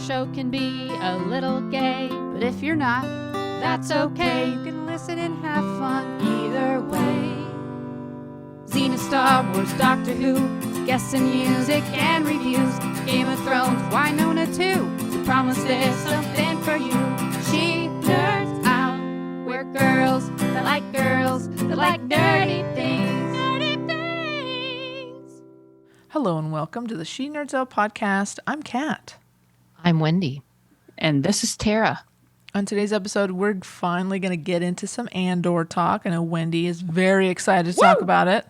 show can be a little gay, but if you're not, that's okay. You can listen and have fun either way. Xena, Star Wars, Doctor Who, guests and music and reviews, Game of Thrones, Winona too. We promise there's something for you. She nerds out. We're girls that like nerdy things. Nerdy things. Hello and welcome to the She Nerds Out podcast. I'm Kat. I'm Wendy. And this is Tara. On today's episode, we're finally going to get into some Andor talk. I know Wendy is very excited to talk about it.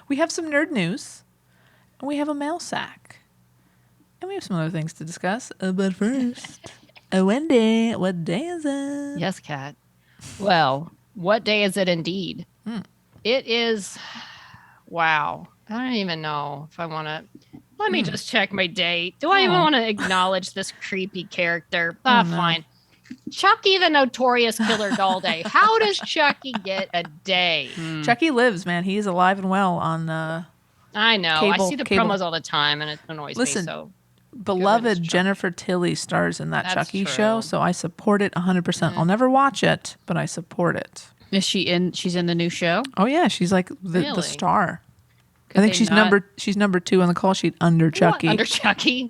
We have some nerd news, and we have a mail sack, and we have some other things to discuss. But first, Wendy, what day is it? Yes, Kat. Well, what day is it indeed? It is, wow. I don't even know if I want to. Let me just check my date. Do I even want to acknowledge this creepy character? Fine. Chucky the Notorious Killer Doll Day. How does Chucky get a day? Chucky lives, man. He's alive and well on I know. I see the promos all the time, and it annoys me. So beloved Jennifer Tilly stars in that Chucky show, so I support it 100%. I'll never watch it, but I support it. Is she in? She's in the new show? Oh yeah, she's like the star. Could I think she's number 2 on the call sheet under Chucky. What? Under Chucky?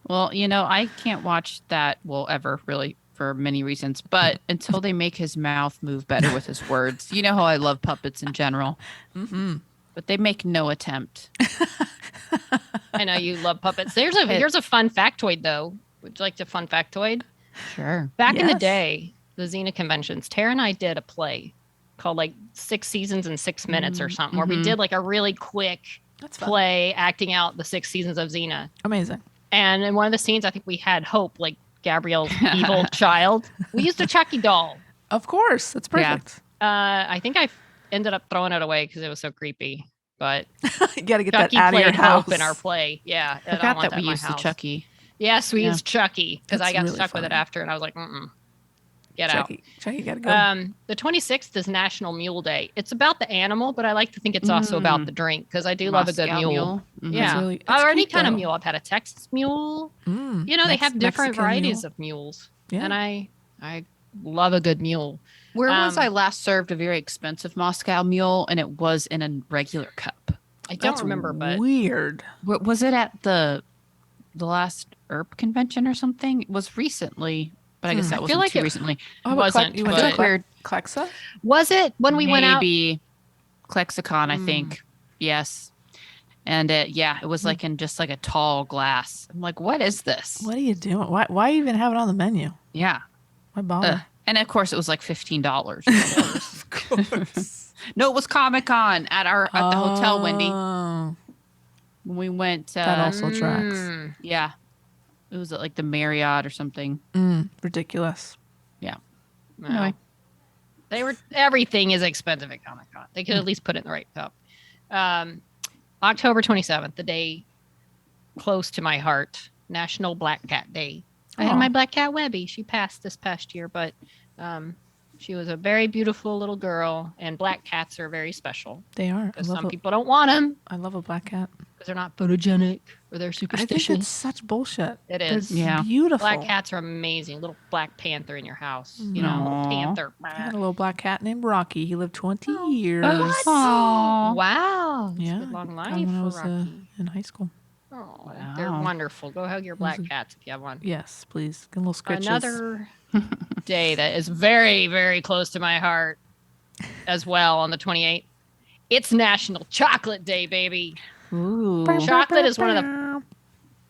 Well, you know, I can't watch that, ever really, for many reasons. But until they make his mouth move better with his words. You know how I love puppets in general. Mm-hmm. But they make no attempt. I know you love puppets. Here's a fun factoid, though. Would you like a fun factoid? Sure. Back in the day, the Xena conventions, Tara and I did a play called like 6 seasons in 6 minutes or something, where we did like a really quick play acting out the 6 seasons of Xena. Amazing. And in one of the scenes, I think we had Hope, like Gabrielle's evil child. We used a Chucky doll. Of course. That's perfect. Yeah. I think I ended up throwing it away because it was so creepy. But you got to get Chucky that out of your house. Hope in our play. Yeah. I forgot that we used the Chucky. Yes, we used Chucky because I got really stuck fun. with it after, and I was like, Get Chucky, got to go. The 26th is National Mule Day. It's about the animal, but I like to think it's also about the drink because I do love a good mule. Mm-hmm. Yeah. Or any kind of mule. I've had a Texas mule. You know, they have different varieties of mules. Yeah. And I love a good mule. Where was I last served a very expensive Moscow mule, and it was in a regular cup? I don't remember, but weird. Was it at the last ERP convention or something? It was recently. But I guess that wasn't too recently. Oh, wasn't. You went to weird Klexa? Was it when we went out? Maybe Klexicon, I think. Yes. And it was like in just like a tall glass. I'm like, what is this? What are you doing? Why even have it on the menu? Yeah. Why bother? And of course, it was like $15. Of course. No, it was Comic-Con at the hotel, Wendy. When we went. That also tracks. Yeah. It was at like the Marriott or something. Ridiculous. Yeah. No. Anyway. Everything is expensive at Comic-Con. They could at least put it in the right cup. October 27th, the day close to my heart, National Black Cat Day. I had my black cat Webby. She passed this past year, but she was a very beautiful little girl, and black cats are very special. They are. Some people don't want them. I love a black cat. Because they're not photogenic or they're superstitious. I think it's such bullshit. It is. They're beautiful. Black cats are amazing. Little black panther in your house. You know, little panther. I had a little black cat named Rocky. He lived 20 years. What? Wow. Yeah. Good long life When I for was Rocky. in high school. Oh, wow. They're wonderful. Go hug your black cats if you have one. Yes, please. Get a little scritches. Another day that is very, very close to my heart as well on the 28th. It's National Chocolate Day, baby. Ooh. Chocolate is one of the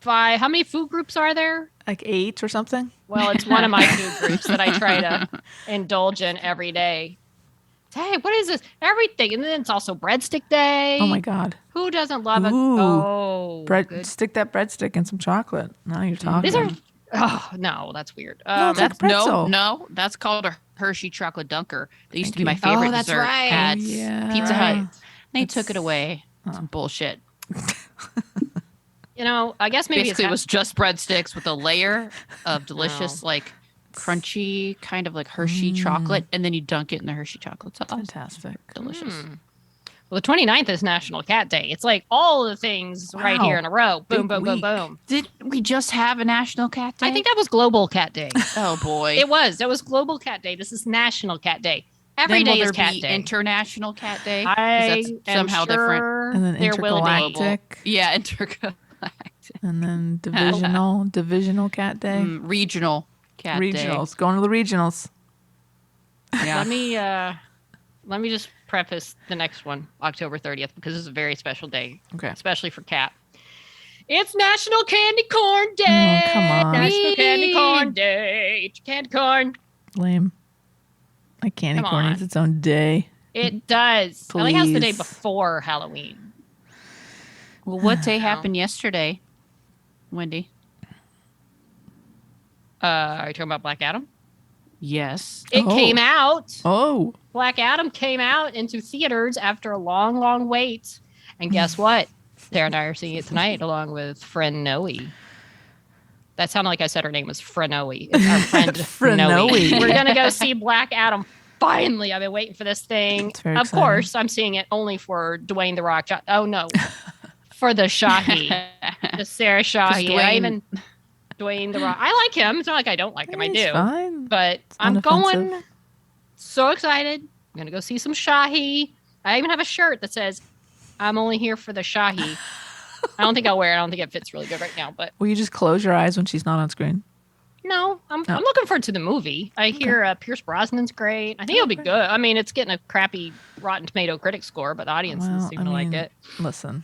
5. How many food groups are there? Like 8 or something? Well, it's one of my food groups that I try to indulge in every day. Hey, what is this? Everything. And then it's also Breadstick Day. Oh, my God. Who doesn't love it? Ooh. Oh. Stick that breadstick in some chocolate. Now you're talking. These are... Oh, no, that's weird. No, it's like a pretzel. No, that's called a Hershey chocolate dunker. They used to be my favorite that's dessert right. at Pizza Hut. They took it away. Some bullshit. You know, I guess maybe basically it was just breadsticks with a layer of delicious, like crunchy, kind of like Hershey chocolate, and then you dunk it in the Hershey chocolate sauce. Fantastic. Delicious. Well, the 29th is National Cat Day. It's like all the things right here in a row. Boom, Big boom, boom, week. boom. Did we just have a National Cat Day? I think that was Global Cat Day. Oh boy. It was. That was Global Cat Day. This is National Cat Day. Every Then day will is there Cat be Day. International Cat Day? 'Cause I that's am somehow sure different. And then there will be. intergalactic. Yeah, intergalactic. And then divisional cat day. Regional Cat Regionals. Going to the regionals. Day. Yeah. Let me just preface the next one, October 30th, because this is a very special day, Okay. especially for Cat. It's National Candy Corn Day. Oh, come on. National Candy Corn Day. Eat your candy corn. Lame. Like candy Come corn on. needs its own day. It does. I like how it's the day Please. before Halloween. Well, what day happened yesterday, Wendy? Are you talking about Black Adam? Yes. It Oh. came out. Oh. Black Adam came out into theaters after a long, long wait. And guess what? Sarah and I are seeing it tonight along with friend Noe. That sounded like I said her name was Frenoe. It's our friend Frenoe. Noe. We're going to go see Black Adam. Finally, I've been waiting for this thing. It's very Of exciting. course, I'm seeing it only for Dwayne The Rock. Oh, no. For the Shahi. The Sarah Shahi. I even Dwayne The Rock. I like him. It's not like I don't like him. I He's do. fine. But It's I'm unoffensive. going so excited. I'm going to go see some Shahi. I even have a shirt that says, I'm only here for the Shahi. I don't think I'll wear it. I don't think it fits really good right now. But Will you just close your eyes when she's not on screen? no, I'm looking forward to the movie. I hear Pierce Brosnan's great. I think it'll be good. I mean, it's getting a crappy Rotten Tomato critic score, but the audiences Well, seem I to like mean, it. Listen.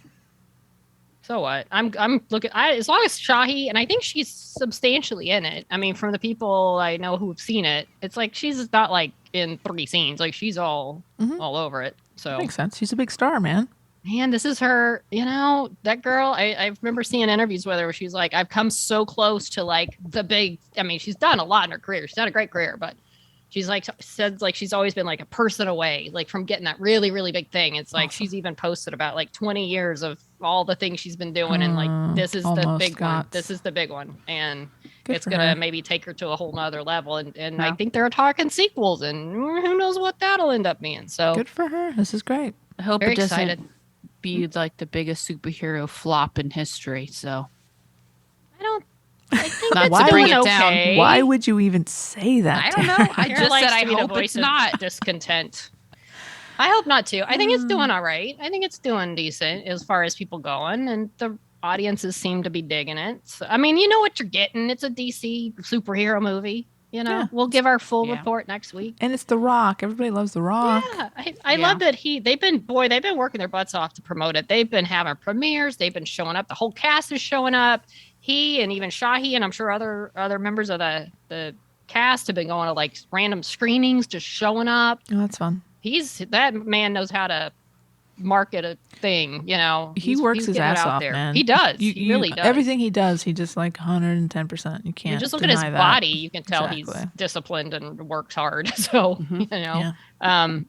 So what? I'm looking. As long as Shahi, and I think she's substantially in it. I mean, from the people I know who've seen it, it's like she's not like in 3 scenes. Like she's all over it. So Makes sense. She's a big star, man. man, this is her. You know, that girl. I remember seeing interviews with her where she's like, I've come so close to like the big. I mean, she's done a lot in her career. She's had a great career, but she's like said like she's always been like a person away, like from getting that really, really big thing. It's like she's even posted about like 20 years of all the things she's been doing, and like this is the almost big one. got- This is the big one, and Good it's for gonna her. maybe take her to a whole nother level. And I Yeah. think they're talking sequels, and who knows what that'll end up being. So Good for her. This is great. I hope very it doesn't excited. be like the biggest superhero flop in history. So I think Not it's to bring doing it down. okay. Why would you even say that? I to don't know. her? I Kara just likes said I to be the hope voice it's of not. discontent. I hope not too. I think it's doing all right. I think it's doing decent as far as people going, and the audiences seem to be digging it. So, I mean, you know what you're getting. It's a DC superhero movie. You know, Yeah. we'll give our full Yeah. report next week. And it's The Rock. Everybody loves The Rock. Yeah, I love that they've been working their butts off to promote it. They've been having premieres. They've been showing up. The whole cast is showing up. He and even Shahi and I'm sure other members of the cast have been going to like random screenings, just showing up. Oh, that's fun. That man knows how to market a thing. You know, He works he's his getting it ass out off, there. man. He does. He really does. Everything he does, he just like 110%. You can't. You just look at his deny that. body, you can tell Exactly. he's disciplined and works hard. So you know, Yeah.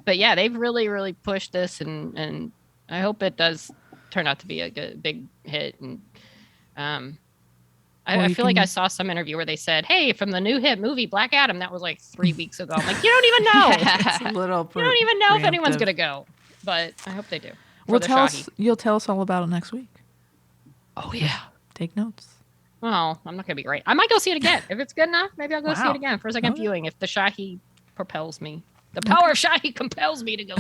but yeah, they've really, really pushed this, and I hope it does turn out to be a good, big hit. And Well, I you feel like can- I saw some interview where they said, "Hey, from the new hit movie Black Adam," that was like 3 weeks ago. I'm like, you don't even know. It's a little. You don't even know if anyone's preemptive. gonna go, but I hope they do. For Well, the tell Shahi. us. You'll tell us all about it next week. Oh yeah. Take notes. Well, I'm not gonna be great. I might go see it again if it's good enough. Maybe I'll go see Wow. it again for a second Okay. viewing if the Shahi propels me. The power of Shahi compels me to go.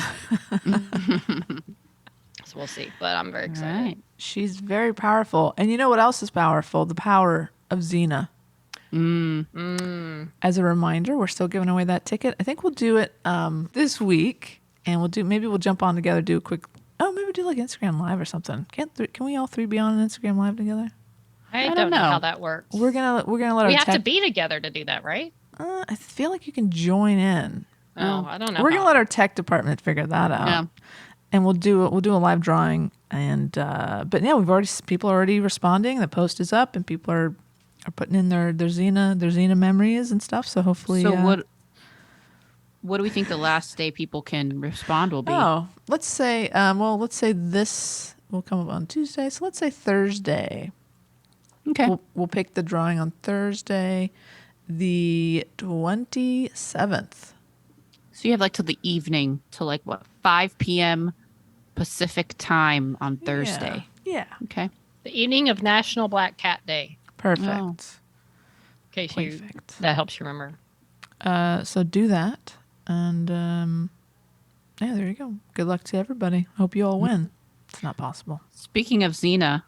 So we'll see. But I'm very All excited. right. She's very powerful, and you know what else is powerful? The power of Xena. As a reminder, we're still giving away that ticket. I think we'll do it this week, and maybe we'll jump on together, do a quick. Oh, maybe do like Instagram Live or something. Can we all three be on an Instagram Live together? I don't don't know know. how that works. We're gonna let our We have to tech. be together to do that, right? I feel like you can join in. Oh, I don't know. We're how. gonna let our tech department figure that out. Yeah. And we'll do a live drawing. And but yeah, people are already responding. The post is up, and people are putting in their Xena memories and stuff. So hopefully. So what do we think the last day people can respond will be? Oh, let's say this will come up on Tuesday. So let's say Thursday. Okay. We'll pick the drawing on Thursday, the 27th. So you have like till the evening, till like what, 5 p.m. Pacific time on Thursday. Yeah. Okay. The evening of National Black Cat Day. Perfect. Oh. In case you, Perfect. that helps you remember. So do that. And yeah, there you go. Good luck to everybody. Hope you all win. It's not possible. Speaking of Xena,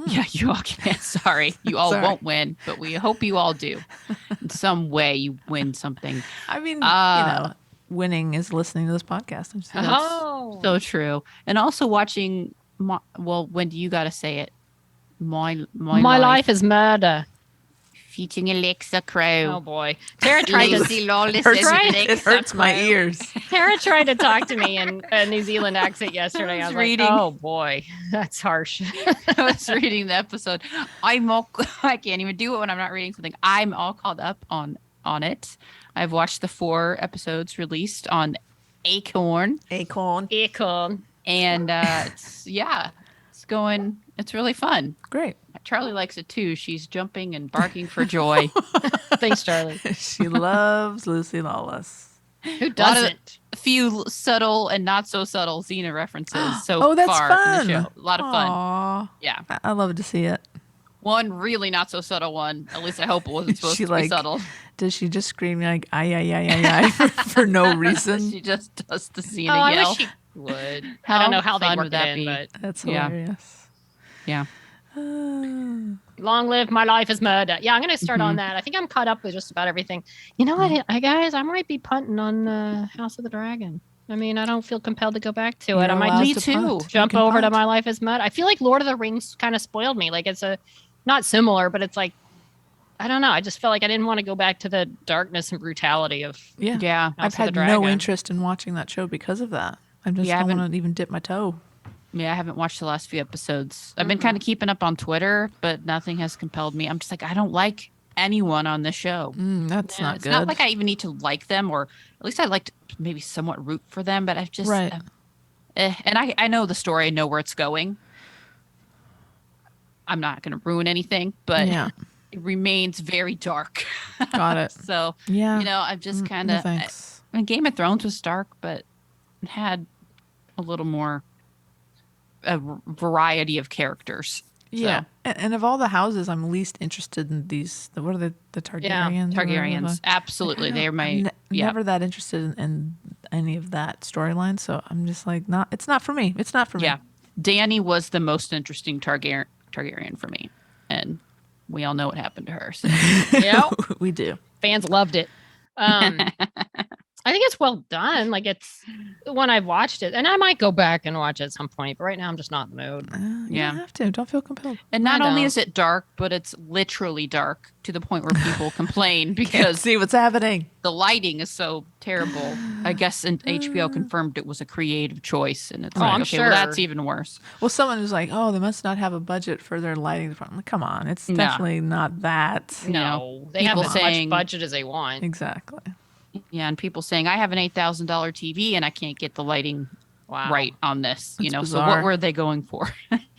yeah, you all can. Sorry, you all Sorry. won't win, but we hope you all do. In some way, you win something. I mean, you know, winning is listening to this podcast. I'm just Oh. So true. And also watching, well, when do you got to say it? My life is murder. Featuring Alexa Oh Crow. boy. Tara tried Lazy Lawless hurts, is it hurts my ears. Tara tried to talk to me in a New Zealand accent yesterday. I was reading. like, oh boy, that's harsh. I was reading the episode. I can't even do it when I'm not reading something. I'm all caught up on it. I've watched the 4 episodes released on Acorn. Acorn. And And it's going, it's really fun. Great. Charlie likes it too. She's jumping and barking for joy. thanks, Charlie. She loves Lucy Lawless. Who doesn't? A few subtle and not so subtle Xena references so Oh, that's far fun. in the show. A lot of fun. Aww. Yeah. I love to see it. One really not so subtle one. At least I hope it wasn't supposed She, to be subtle. Does she just scream like ay for no reason? She just does the Xena Oh, I yell. wish she would. How I don't know how they fun work would that it in, be? but That's Yeah. hilarious. Yeah. long live my life is murder. Yeah, I'm going to start on that. I think I'm caught up with just about everything. You know what, guys? I might be punting on House of the Dragon. I mean, I don't feel compelled to go back to it. I might Me just too. punt. jump You can over to punt. My Life is Murder. I feel like Lord of the Rings kind of spoiled me. Like it's not similar, but it's like, I don't know. I just felt like I didn't want to go back to the darkness and brutality of Yeah. Yeah. House I've of the had Dragon. no interest in watching that show because of that. I just Yeah, I don't haven't- want to even dip my toe. Yeah, I haven't watched the last few episodes. I've been kind of keeping up on Twitter, but nothing has compelled me. I'm just like, I don't like anyone on the show. That's not It's good. not like I even need to like them, or at least I like to maybe somewhat root for them, but I've just, Right. and I know the story, I know where it's going. I'm not going to ruin anything, but Yeah. it remains very dark. Got it. So, Yeah. you know, I'm just kind No of, thanks. I mean, Game of Thrones was dark, but it had a little more a variety of characters. Yeah. So, And of all the houses, I'm least interested in these. What are the Targaryens? or whatever Targaryens, absolutely. the- They're my I'm yeah. never that interested in any of that storyline. So I'm just like, it's not for me. It's not for me. Yeah, Dany was the most interesting Targaryen for me, and we all know what happened to her. So. yeah. We do. Fans loved it. I think it's well done. Like it's when I've watched it, and I might go back and watch it at some point. But right now, I'm just not in the mood. You Yeah. don't have to. Don't feel compelled. And not I only don't. is it dark, but it's literally dark to the point where people complain Can't because see what's happening. the lighting is so terrible. I guess and HBO confirmed it was a creative choice, and it's Oh, like, I'm okay, sure. well, that's even worse. Well, someone was like, "Oh, they must not have a budget for their lighting department." Like, come on, it's Nah. definitely not that. You know, No, they have people as saying- much budget as they want. Exactly. Yeah, and people saying I have an $8,000 TV and I can't get the lighting Wow. right on this. You That's know, so bizarre. what were they going for?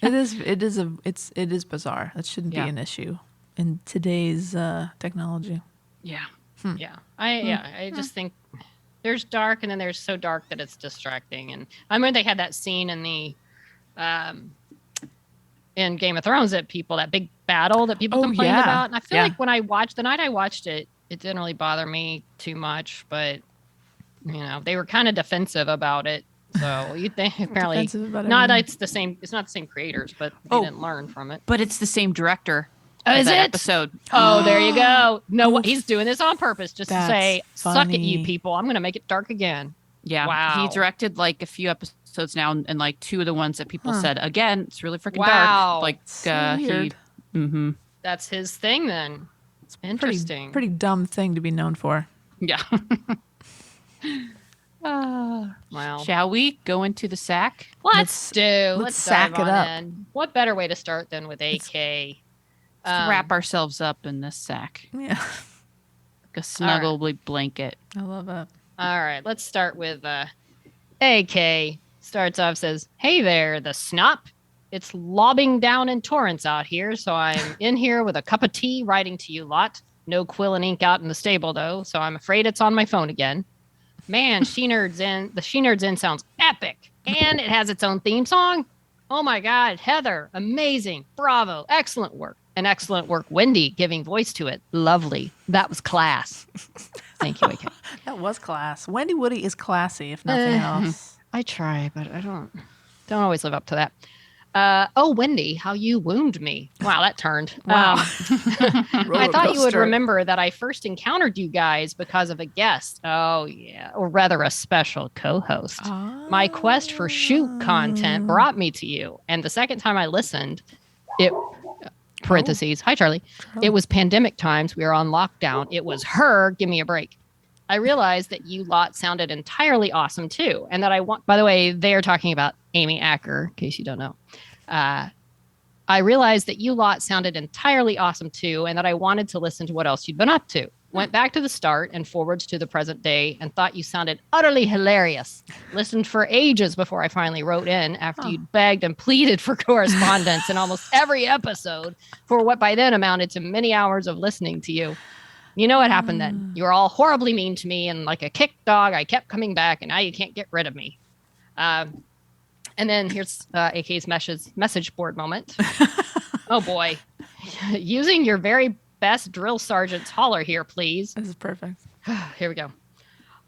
It is bizarre. That shouldn't Yeah. be an issue in today's technology. Yeah. Yeah, I just think there's dark, and then there's so dark that it's distracting. And I remember they had that scene in the in Game of Thrones that big battle that people Oh, complained yeah. about. And I feel Yeah. like the night I watched it, it didn't really bother me too much, but you know, they were kind of defensive about it. So you think apparently Defensive about not everything. it's not the same creators, but they Oh. didn't learn from it. But it's the same director. Oh, of is that it? episode? Oh, there you go. No, Oof. he's doing this on purpose just to That's say, suck at you funny. people. I'm going to make it dark again. Yeah. Wow. He directed like a few episodes now, and like 2 of the ones that people Huh. said again, it's really freaking Wow. dark. Like So weird. Mm-hmm. That's his thing then. It's interesting. Pretty dumb thing to be known for. Yeah. Well, Shall we go into the sack? let's let's sack dive it on up. in. What better way to start than with AK? Let's wrap ourselves up in this sack. Yeah, Like a snuggly blanket. I love it. All right, let's start with AK. Starts off, says, "Hey there, the snop. It's lobbing down in torrents out here, so I'm in here with a cup of tea writing to you lot. No quill and ink out in the stable, though, so I'm afraid it's on my phone again. Man, the She Nerds In sounds epic. And it has its own theme song. Oh my God, Heather, amazing. Bravo. Excellent work. And excellent work, Wendy, giving voice to it. Lovely. That was class. Thank you, AK. That was class. Wendy Woody is classy, if nothing else. I try, but I don't always live up to that. Wendy, how you wound me. Wow, that turned. Wow. I thought you would remember that I first encountered you guys because of a guest. Oh, yeah. Or rather, a special co-host. My quest for shoot content brought me to you. And the second time I listened, parentheses, hi, Charlie. It was pandemic times. We were on lockdown. It was her. Give me a break. I realized that you lot sounded entirely awesome, too. And that by the way, they're talking about Amy Acker, in case you don't know. I realized that you lot sounded entirely awesome, too, and that I wanted to listen to what else you'd been up to. Went back to the start and forwards to the present day and thought you sounded utterly hilarious. Listened for ages before I finally wrote in after you'd begged and pleaded for correspondence in almost every episode for what by then amounted to many hours of listening to you. You know what happened then? You were all horribly mean to me, and like a kicked dog, I kept coming back, and now you can't get rid of me. And then here's AK's message board moment. Oh, boy. Using your very best drill sergeant's holler here, please. This is perfect. Here we go.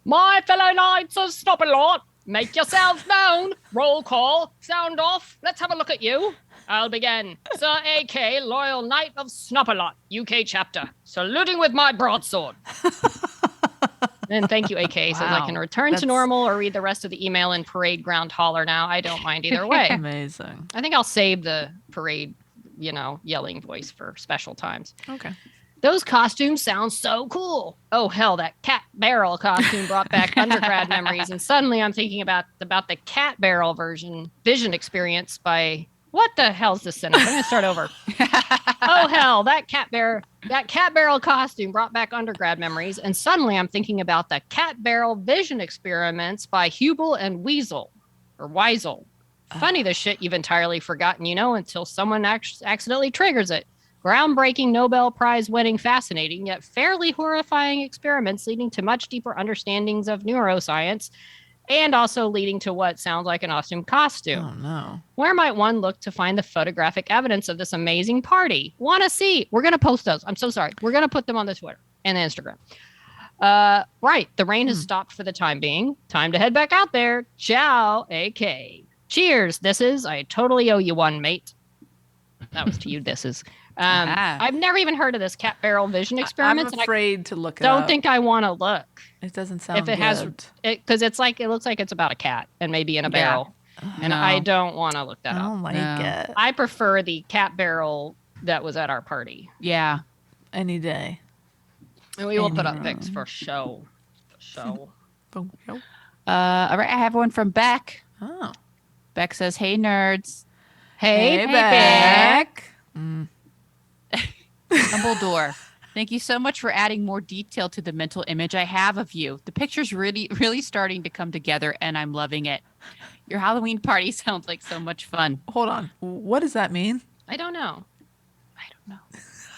My fellow knights of Snop-a-Lot, make yourselves known. Roll call, sound off. Let's have a look at you. I'll begin. Sir AK, loyal knight of Snop-a-Lot, UK chapter, saluting with my broadsword. And thank you, AK. Says I can return to normal or read the rest of the email in parade ground holler now. I don't mind either way. Amazing. I think I'll save the parade, yelling voice for special times. Okay. Those costumes sound so cool. Oh, hell, that cat barrel costume brought back undergrad memories. And suddenly I'm thinking about the cat barrel vision experience by... What the hell's this sentence? I'm going to start over. Oh, hell, that cat barrel costume brought back undergrad memories. And suddenly I'm thinking about the cat barrel vision experiments by Hubel and Weasel. Or Weisel. Funny the shit you've entirely forgotten, until someone accidentally triggers it. Groundbreaking Nobel Prize winning, fascinating, yet fairly horrifying experiments leading to much deeper understandings of neuroscience. And also leading to what sounds like an awesome costume. Oh, no. Where might one look to find the photographic evidence of this amazing party? Want to see? We're going to post those. I'm so sorry. We're going to put them on the Twitter and the Instagram. Right. The rain has stopped for the time being. Time to head back out there. Ciao, AK. Cheers. I totally owe you one, mate. That was to you, I've never even heard of this cat barrel vision experiment. I'm afraid to look it up. Don't think I want to look. It doesn't sound if it good. Because it looks like it's about a cat and maybe in a barrel. And I don't want to look that up. I don't like it. I prefer the cat barrel that was at our party. Yeah. Any day. And we will put up pics for show. All All right. I have one from Beck. Oh. Beck says, "Hey, nerds. Hey, Beck. Dumbledore. Thank you so much for adding more detail to the mental image I have of you. The picture's really, really starting to come together, and I'm loving it. Your Halloween party sounds like so much fun." Hold on. What does that mean? I don't know.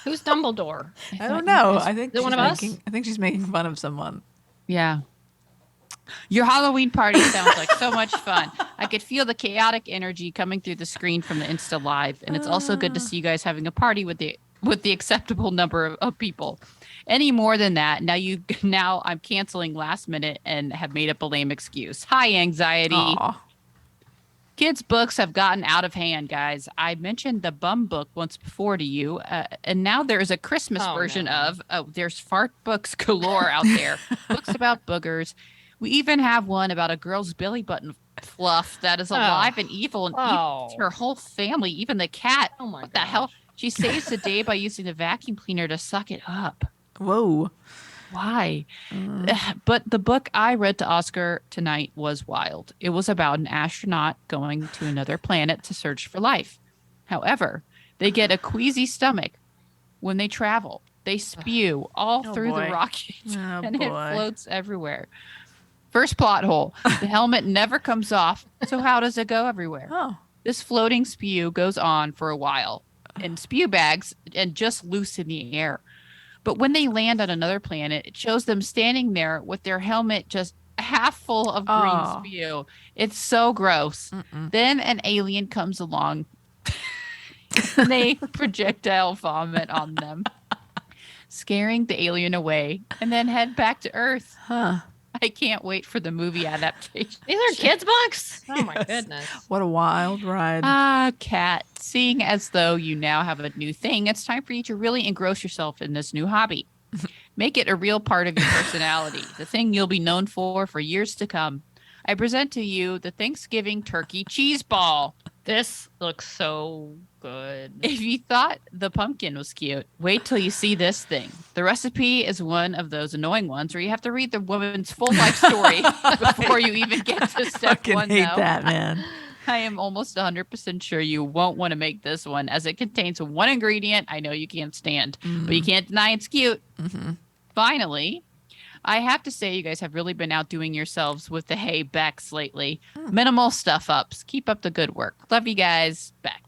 Who's Dumbledore? I don't know. I think Is it one of us? I think she's making fun of someone. Yeah. Your Halloween party sounds like so much fun. I could feel the chaotic energy coming through the screen from the Insta Live, and it's also good to see you guys having a party with the acceptable number of people. Any more than that, now I'm canceling last minute and have made up a lame excuse. Hi, anxiety. Aw. Kids' books have gotten out of hand, guys. I mentioned the bum book once before to you, and now there's a Christmas version of there's fart books galore out there. Books about boogers. We even have one about a girl's belly button fluff that is alive and evil and eats her whole family, even the cat. Oh my What the hell? She saves the day by using the vacuum cleaner to suck it up. Whoa. Why? But the book I read to Oscar tonight was wild. It was about an astronaut going to another planet to search for life. However, they get a queasy stomach when they travel. They spew all through the rocket, and it floats everywhere. First plot hole. The helmet never comes off, so how does it go everywhere? Oh. This floating spew goes on for a while in spew bags and just loose in the air. But when they land on another planet, it shows them standing there with their helmet just half full of green Oh. spew. It's so gross. Then an alien comes along. And they projectile vomit on them, scaring the alien away, and then head back to Earth. Huh. I can't wait for the movie adaptation. These are kids' books? Oh my Yes. goodness. What a wild ride. Ah, Kat, seeing as though you now have a new thing, it's time for you to really engross yourself in this new hobby. Make it a real part of your personality, the thing you'll be known for years to come. I present to you the Thanksgiving turkey cheese ball. This looks so good. If you thought the pumpkin was cute, wait till you see this thing. The recipe is one of those annoying ones where you have to read the woman's full life story before you even get to step Fucking one. hate Though. that, man. I am almost 100% sure you won't want to make this one, as it contains one ingredient I know you can't stand, but you can't deny it's cute. Finally, I have to say you guys have really been outdoing yourselves with the Hey Becks lately. Minimal stuff ups. Keep up the good work. Love you guys. Beck.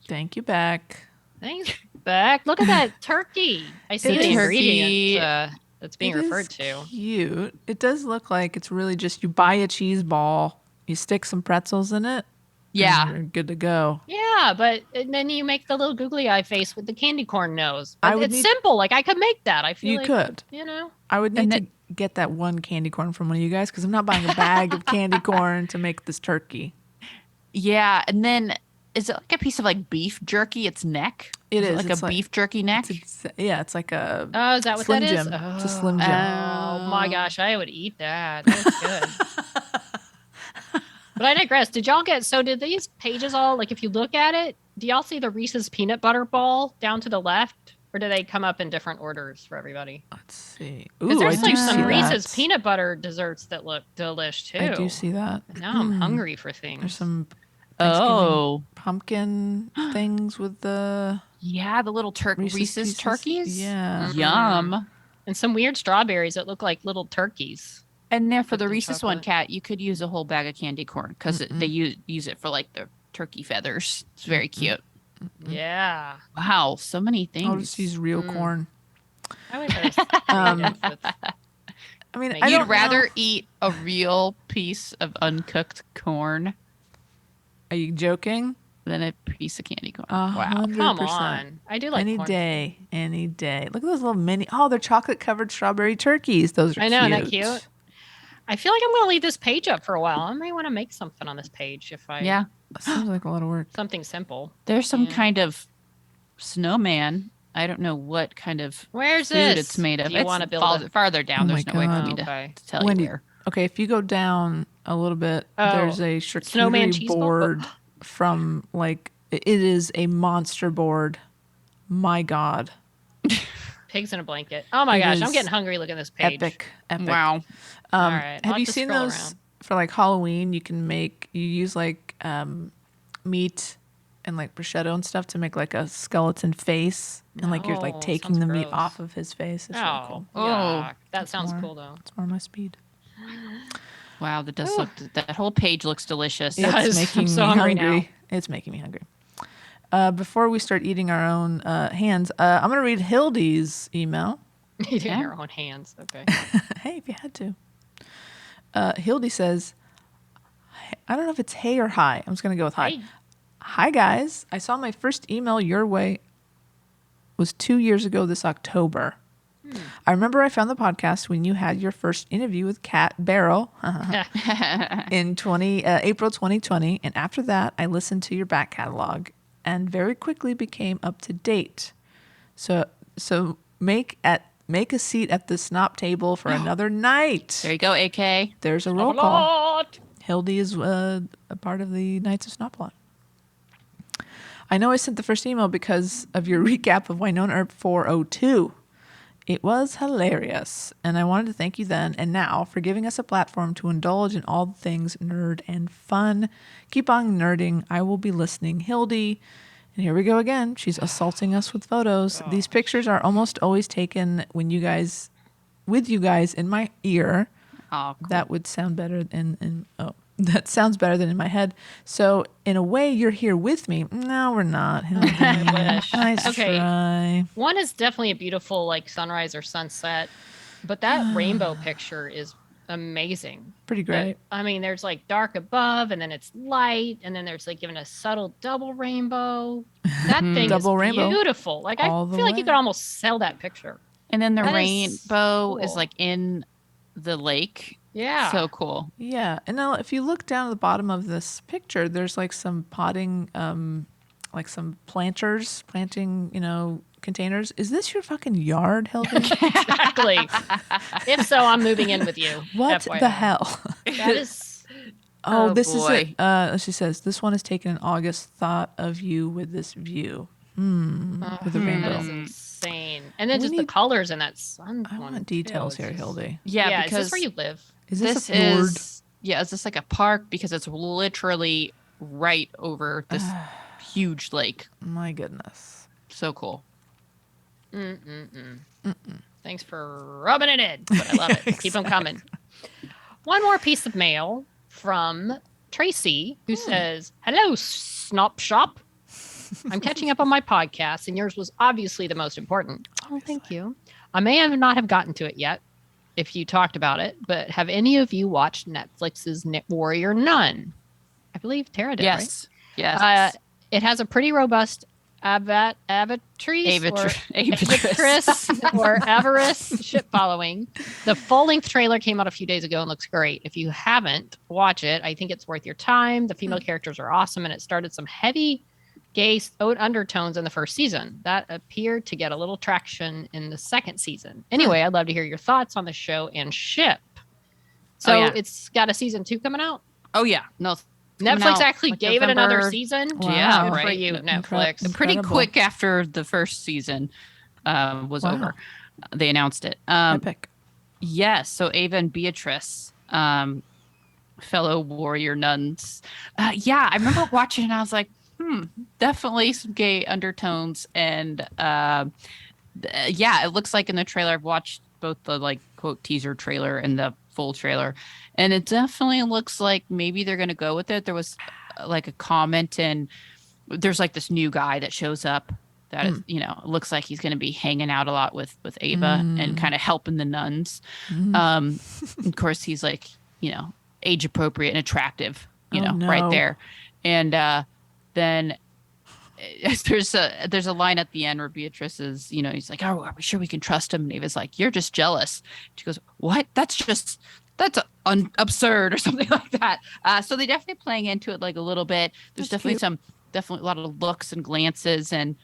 Thank you, Beck. Thanks, Beck. Look at that turkey. I see It the is ingredient that's being It is referred to. Cute. It does look like it's really just you buy a cheese ball, you stick some pretzels in it. Yeah. And you're good to go. Yeah, but and then you make the little googly eye face with the candy corn nose. I would It's need- simple. Like I could make that. I feel You like could. You know. I would And need to get that one candy corn from one of you guys because I'm not buying a bag of candy corn to make this turkey. Yeah. And then is it like a piece of like beef jerky? Its neck? It is. Like It's a beef jerky neck? It's like a Oh, is that what Slim that is? Jim. Oh. It's a Slim Jim. Oh my gosh, I would eat that. That's good. But I digress. Did y'all get did these pages all like if you look at it, do y'all see the Reese's peanut butter ball down to the left? Or do they come up in different orders for everybody? Let's see. Because Ooh, there's I like do some see Reese's that. peanut butter desserts that look delish too. I do see that. Now I'm hungry for things. There's some Thanksgiving Oh. pumpkin things with the Yeah, the little Reese's pieces. turkeys. Yeah. Yum. And some weird strawberries that look like little turkeys. And there for the Dipped in Reese's one, chocolate. Kat, you could use a whole bag of candy corn because they use it for like the turkey feathers. It's very cute. Yeah. Wow, so many things. I'll just use real corn. I would have with I mean, You'd I You'd don't rather know. eat a real piece of uncooked corn Are you joking? than a piece of candy corn. 100%. Come on. I do like Any corn. day, any day. Look at those little mini. Oh, they're chocolate covered strawberry turkeys. Those are I know, cute. isn't that cute? I feel like I'm going to leave this page up for a while. I may want to make something on this page if I Yeah, Seems like a lot of work. something simple. there's some Yeah. kind of snowman. I don't know what kind of Where's food this? it's made of. Do you want to It's build it? farther down. Oh There's my no way for God. me to, Okay. to tell Wendy, you where. okay, if you go down a little bit, Oh, there's a snowman charcuterie cheese ball? board from like it is a monster board. My God, Pigs in a blanket. Oh my It gosh, I'm is getting hungry looking at this page. epic. Wow. All right, I'll Have you just seen scroll those around. for like Halloween? You use like meat and like prosciutto and stuff to make like a skeleton face, and like you're like No, taking sounds the meat gross. off of his face. It's really Oh, cool. yuck. That sounds more. cool though. It's more my speed. Wow, that does look. That whole page looks delicious. Yeah. It's does. making I'm so me hungry hungry. now. It's making me hungry. Before we start eating our own hands, I'm going to read Hildy's email. You do Yeah. your own hands. Okay. Hey, if you had to. Hildy says, I don't know if it's hey or hi. I'm just going to go with hi. Hey. Hi, guys. I saw my first email your way was 2 years ago this October. I remember I found the podcast when you had your first interview with Kat Barrow in April 2020. And after that, I listened to your back catalog and very quickly became up to date. So make a seat at the snop table for another night. There you go, AK. There's a roll call. Hildy is a part of the Knights of Snoplot. I know I sent the first email because of your recap of Winona Earp 402. It was hilarious, and I wanted to thank you then and now for giving us a platform to indulge in all things nerd and fun. Keep on nerding. I will be listening. Hildy. And here we go again. She's assaulting us with photos. These pictures are almost always taken with you guys in my ear. Oh, cool. That would sound better that sounds better than in my head. So in a way, you're here with me. No, we're not. I wish. Nice Okay. try. One is definitely a beautiful like sunrise or sunset, but that rainbow picture is amazing. Pretty great. I mean, there's like dark above, and then it's light, and then there's like even a subtle double rainbow. That thing Double is rainbow. beautiful. Like, I All the feel like you way. could almost sell that picture. And then the That is rainbow is cool. like in the lake. Yeah. So cool. Yeah, and now if you look down at the bottom of this picture, there's like some potting, like some planting, containers. Is this your fucking yard, Hildy? Exactly. If so, I'm moving in with you. What FYI. the hell? That is. Oh, Oh, this is boy. it. She says, this one is taken in August. Thought of you with this view. With the That rainbow. is insane. And then We just the need- colors in that sun I one. want details too. here, It's just- Hildy. Yeah, Is because this where you live? Is this, this a fjord? is is this like a park because it's literally right over this huge lake. My goodness. So cool. Thanks for rubbing it in. But I love it. Keep them coming. One more piece of mail from Tracy, who says, "Hello, Snop Shop. I'm catching up on my podcast, and yours was obviously the most important. Oh, thank you. I may have not have gotten to it yet if you talked about it, but have any of you watched Netflix's Warrior Nun? I believe Tara did, right? Yes. Yes. It has a pretty robust avatrice or avarice ship following. The full-length trailer came out a few days ago and looks great. If you haven't, watch it. I think it's worth your time. The female characters are awesome, and it started some heavy gay undertones in the first season that appeared to get a little traction in the second season. Anyway, I'd love to hear your thoughts on the show and ship. So it's got a season 2 coming out. Oh yeah. No. Netflix actually like gave it another November. season. Wow. Good for Right. you, Netflix. And pretty Incredible. quick after the first season was Wow. over, they announced it. Epic. Yes. So Ava and Beatrice, fellow warrior nuns. I remember watching and I was like, definitely some gay undertones. And it looks like in the trailer, I've watched both the like quote teaser trailer and the full trailer. And it definitely looks like maybe they're going to go with it. There was like a comment and there's like this new guy that shows up that is, it looks like he's going to be hanging out a lot with Ava and kind of helping the nuns. Of course, he's like, age appropriate and attractive, right there. And then there's a line at the end where Beatrice is, he's like, "Oh, are we sure we can trust him?" And Ava's like, "You're just jealous." She goes, "What? That's absurd," or something like that. So they definitely playing into it like a little bit. There's That's definitely cute. a lot of looks and glances, and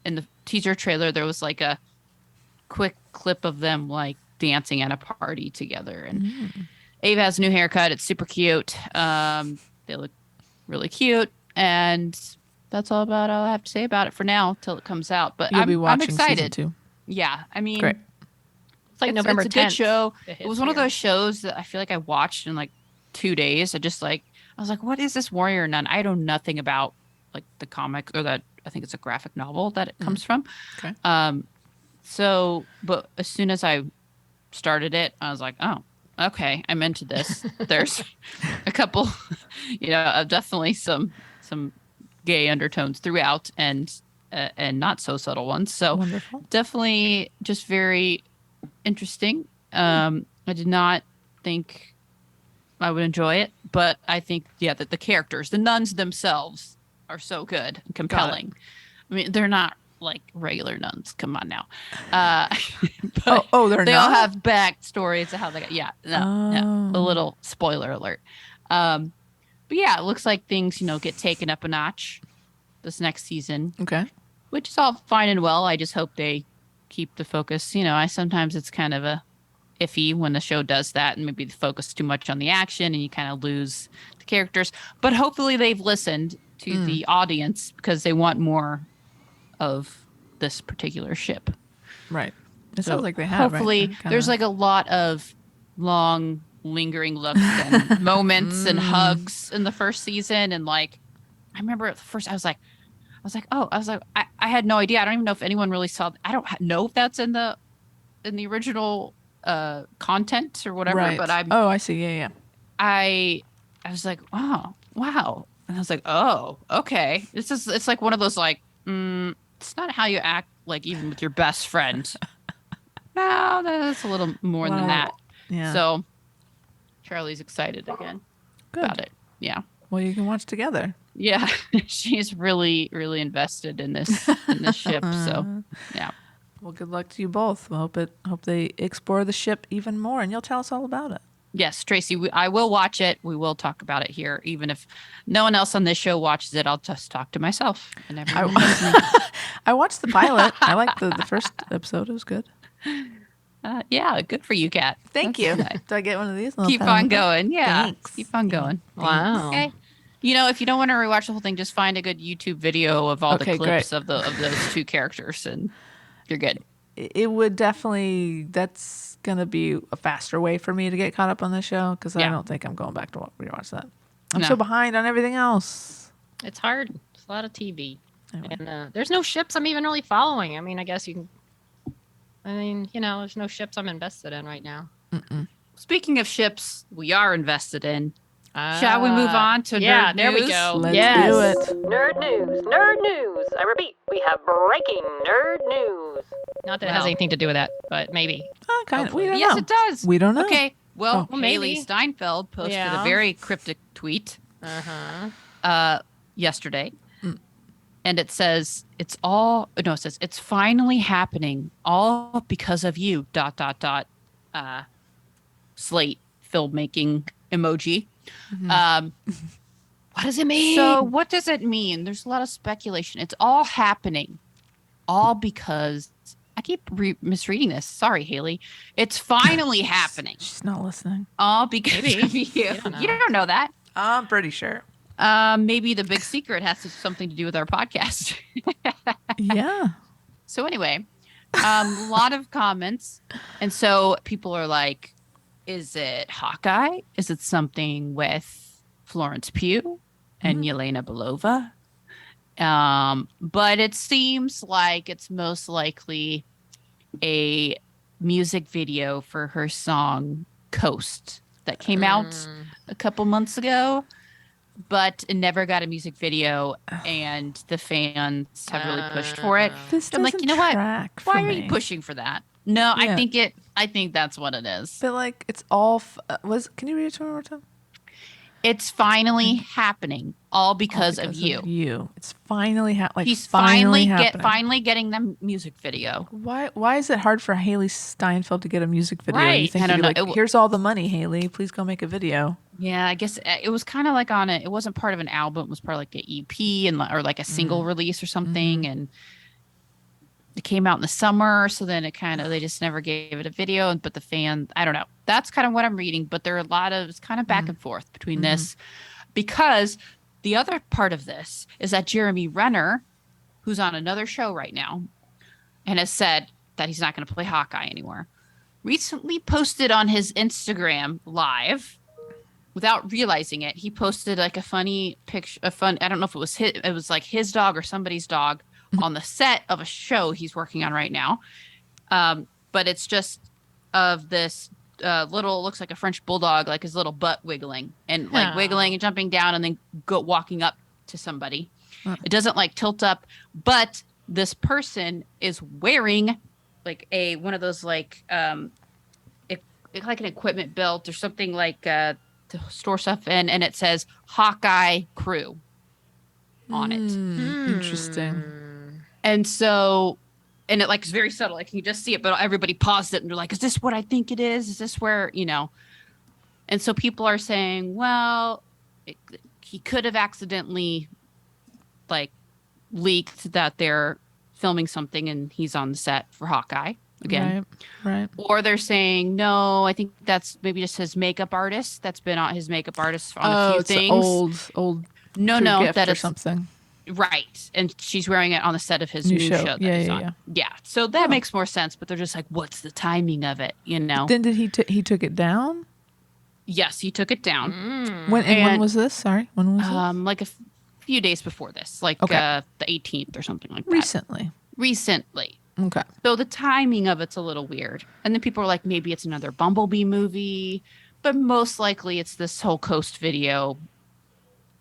in the teaser trailer there was like a quick clip of them like dancing at a party together. And Ava has a new haircut. It's super cute. They look really cute, and that's all I have to say about it for now till it comes out. But You'll be I'm watching excited. season 2. Yeah, I mean, Great. It's like November it's 10th. a good show. It It was one of those shows that I feel like I watched in like 2 days. I was like, what is this Warrior Nun? I know nothing about like the comic or that. I think it's a graphic novel that it comes from. Okay. But as soon as I started it, I was like, oh, okay, I'm into this. There's a couple, definitely some gay undertones throughout and not so subtle ones. So Wonderful. definitely just very interesting. I did not think I would enjoy it, but I think, that the characters, the nuns themselves are so good and compelling. I mean, they're not like regular nuns. Come on now. But they're they not? all have backstories of how they got, no, a little spoiler alert. But yeah, it looks like things, get taken up a notch this next season, Okay. which is all fine and well. I just hope they keep the focus. Sometimes it's kind of a iffy when the show does that and maybe they focus too much on the action and you kind of lose the characters. But hopefully they've listened to the audience because they want more of this particular ship. Right. It So sounds like they have. hopefully right? there's like a lot of long lingering looks and moments and hugs in the first season. And like, I remember at first I was like, I had no idea. I don't even know if anyone really saw. I don't know if that's in the original content or whatever. Right. But I see. Yeah. I was like, wow. And I was like, oh, okay. It's like one of those like, it's not how you act like even with your best friend. No, that's a little more than Wow. that. Yeah. So Charlie's excited again Good. about it. Yeah. Well, you can watch together. Yeah. She's really, really invested in this ship. So, yeah. Well, good luck to you both. I hope they explore the ship even more, and you'll tell us all about it. Yes, Tracy, I will watch it. We will talk about it here. Even if no one else on this show watches it, I'll just talk to myself and everyone listening. I watched the pilot. I liked the first episode. It was good. Yeah, good for you, Kat. Thank you. Do I get one of these? Keep on going. Yeah. Thanks. Keep on going. Wow. Okay. You know, if you don't want to rewatch the whole thing, just find a good YouTube video of all the clips of those two characters, and you're good. It would definitely. That's gonna be a faster way for me to get caught up on this show because I don't think I'm going back to rewatch that. I'm so behind on everything else. It's hard. It's a lot of TV. Anyway. And there's no ships I'm even really following. I mean, I guess you can. I mean, there's no ships I'm invested in right now. Speaking of ships, we are invested in. Shall we move on to nerd there news? we go. Let's yes. do it. Nerd news. Nerd news. I repeat, we have breaking nerd news. Not that it has anything to do with that, but maybe. Kind of. We don't Yes, know. it does. We don't know. Okay. Well, Well, Haley maybe. Steinfeld posted a very cryptic tweet yesterday. And it says, it says, it's finally happening all because of you, ... Slate filmmaking emoji. What does it mean? So what does it mean? There's a lot of speculation. It's all happening. All because I keep misreading this. Sorry, Haley. It's finally happening. She's not listening. All because of you. You don't know that. I'm pretty sure. Maybe the big secret has something to do with our podcast. Yeah. So anyway, a lot of comments. And so people are like, is it Hawkeye? Is it something with Florence Pugh and Yelena Belova? But it seems like it's most likely a music video for her song Coast that came out a couple months ago, but it never got a music video, and the fans have really pushed for it. This I'm like, doesn't you know what? track for Why are me. you pushing for that? No, Yeah. I think that's what it is. But like, it's all. Can you read it to me one more time? It's finally happening, all because of you. It's finally He's finally finally getting the music video. Why is it hard for Haley Steinfeld to get a music video? Right. You think I don't you'd be know. like, here's all the money, Haley. Please go make a video. Yeah, I guess it was kind of like it wasn't part of an album. It was part of like an EP or like a single release or something. And it came out in the summer. So then they just never gave it a video. But the fan, I don't know. That's kind of what I'm reading. But there are it's kind of back and forth between this, because the other part of this is that Jeremy Renner, who's on another show right now and has said that he's not going to play Hawkeye anymore, recently posted on his Instagram live, without realizing it, he posted like a funny picture, I don't know if it was like his dog or somebody's dog on the set of a show he's working on right now. But it's just of this looks like a French bulldog, like his little butt wiggling and like wiggling and jumping down and then walking up to somebody. It doesn't like tilt up, but this person is wearing like one of those like like an equipment belt or something like to store stuff in, and it says Hawkeye Crew on it. Interesting. And so, and it like is very subtle. Like you can just see it, but everybody paused it and they're like, is this what I think it is? Is this where, And so people are saying, well, he could have accidentally like leaked that they're filming something and he's on the set for Hawkeye again. Right. Or they're saying, no, I think that's maybe just his makeup artist. That's been on his makeup artist on a few it's things. old. No, gift that or is something. Right. And she's wearing it on the set of his new show that he's on. Yeah. So that makes more sense, but they're just like, what's the timing of it? Then did he took it down? Yes, he took it down. When was this? Sorry. When was this? Like a few days before this, like the 18th or something like that. Recently. Okay. So the timing of it's a little weird. And then people are like, maybe it's another Bumblebee movie, but most likely it's this whole Coast video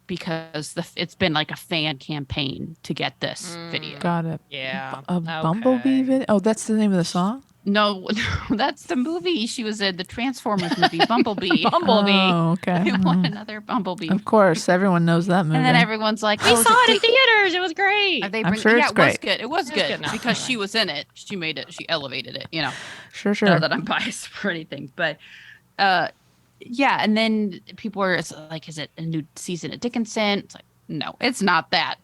because it's been like a fan campaign to get this video. Got it. Yeah. A Bumblebee video? Oh, that's the name of the song? No, that's the movie she was in, the Transformers movie, Bumblebee. Bumblebee. Oh, okay. They want another Bumblebee. Of course, everyone knows that movie. And then everyone's like, We oh, saw it in theaters. It was great. Are they I'm sure yeah, it's it was great. good. It was good good enough. because she was in it. She made it. She elevated it. Sure. Not that I'm biased for anything, but yeah. And then people were like, "Is it a new season of Dickinson?" It's like, no, it's not that.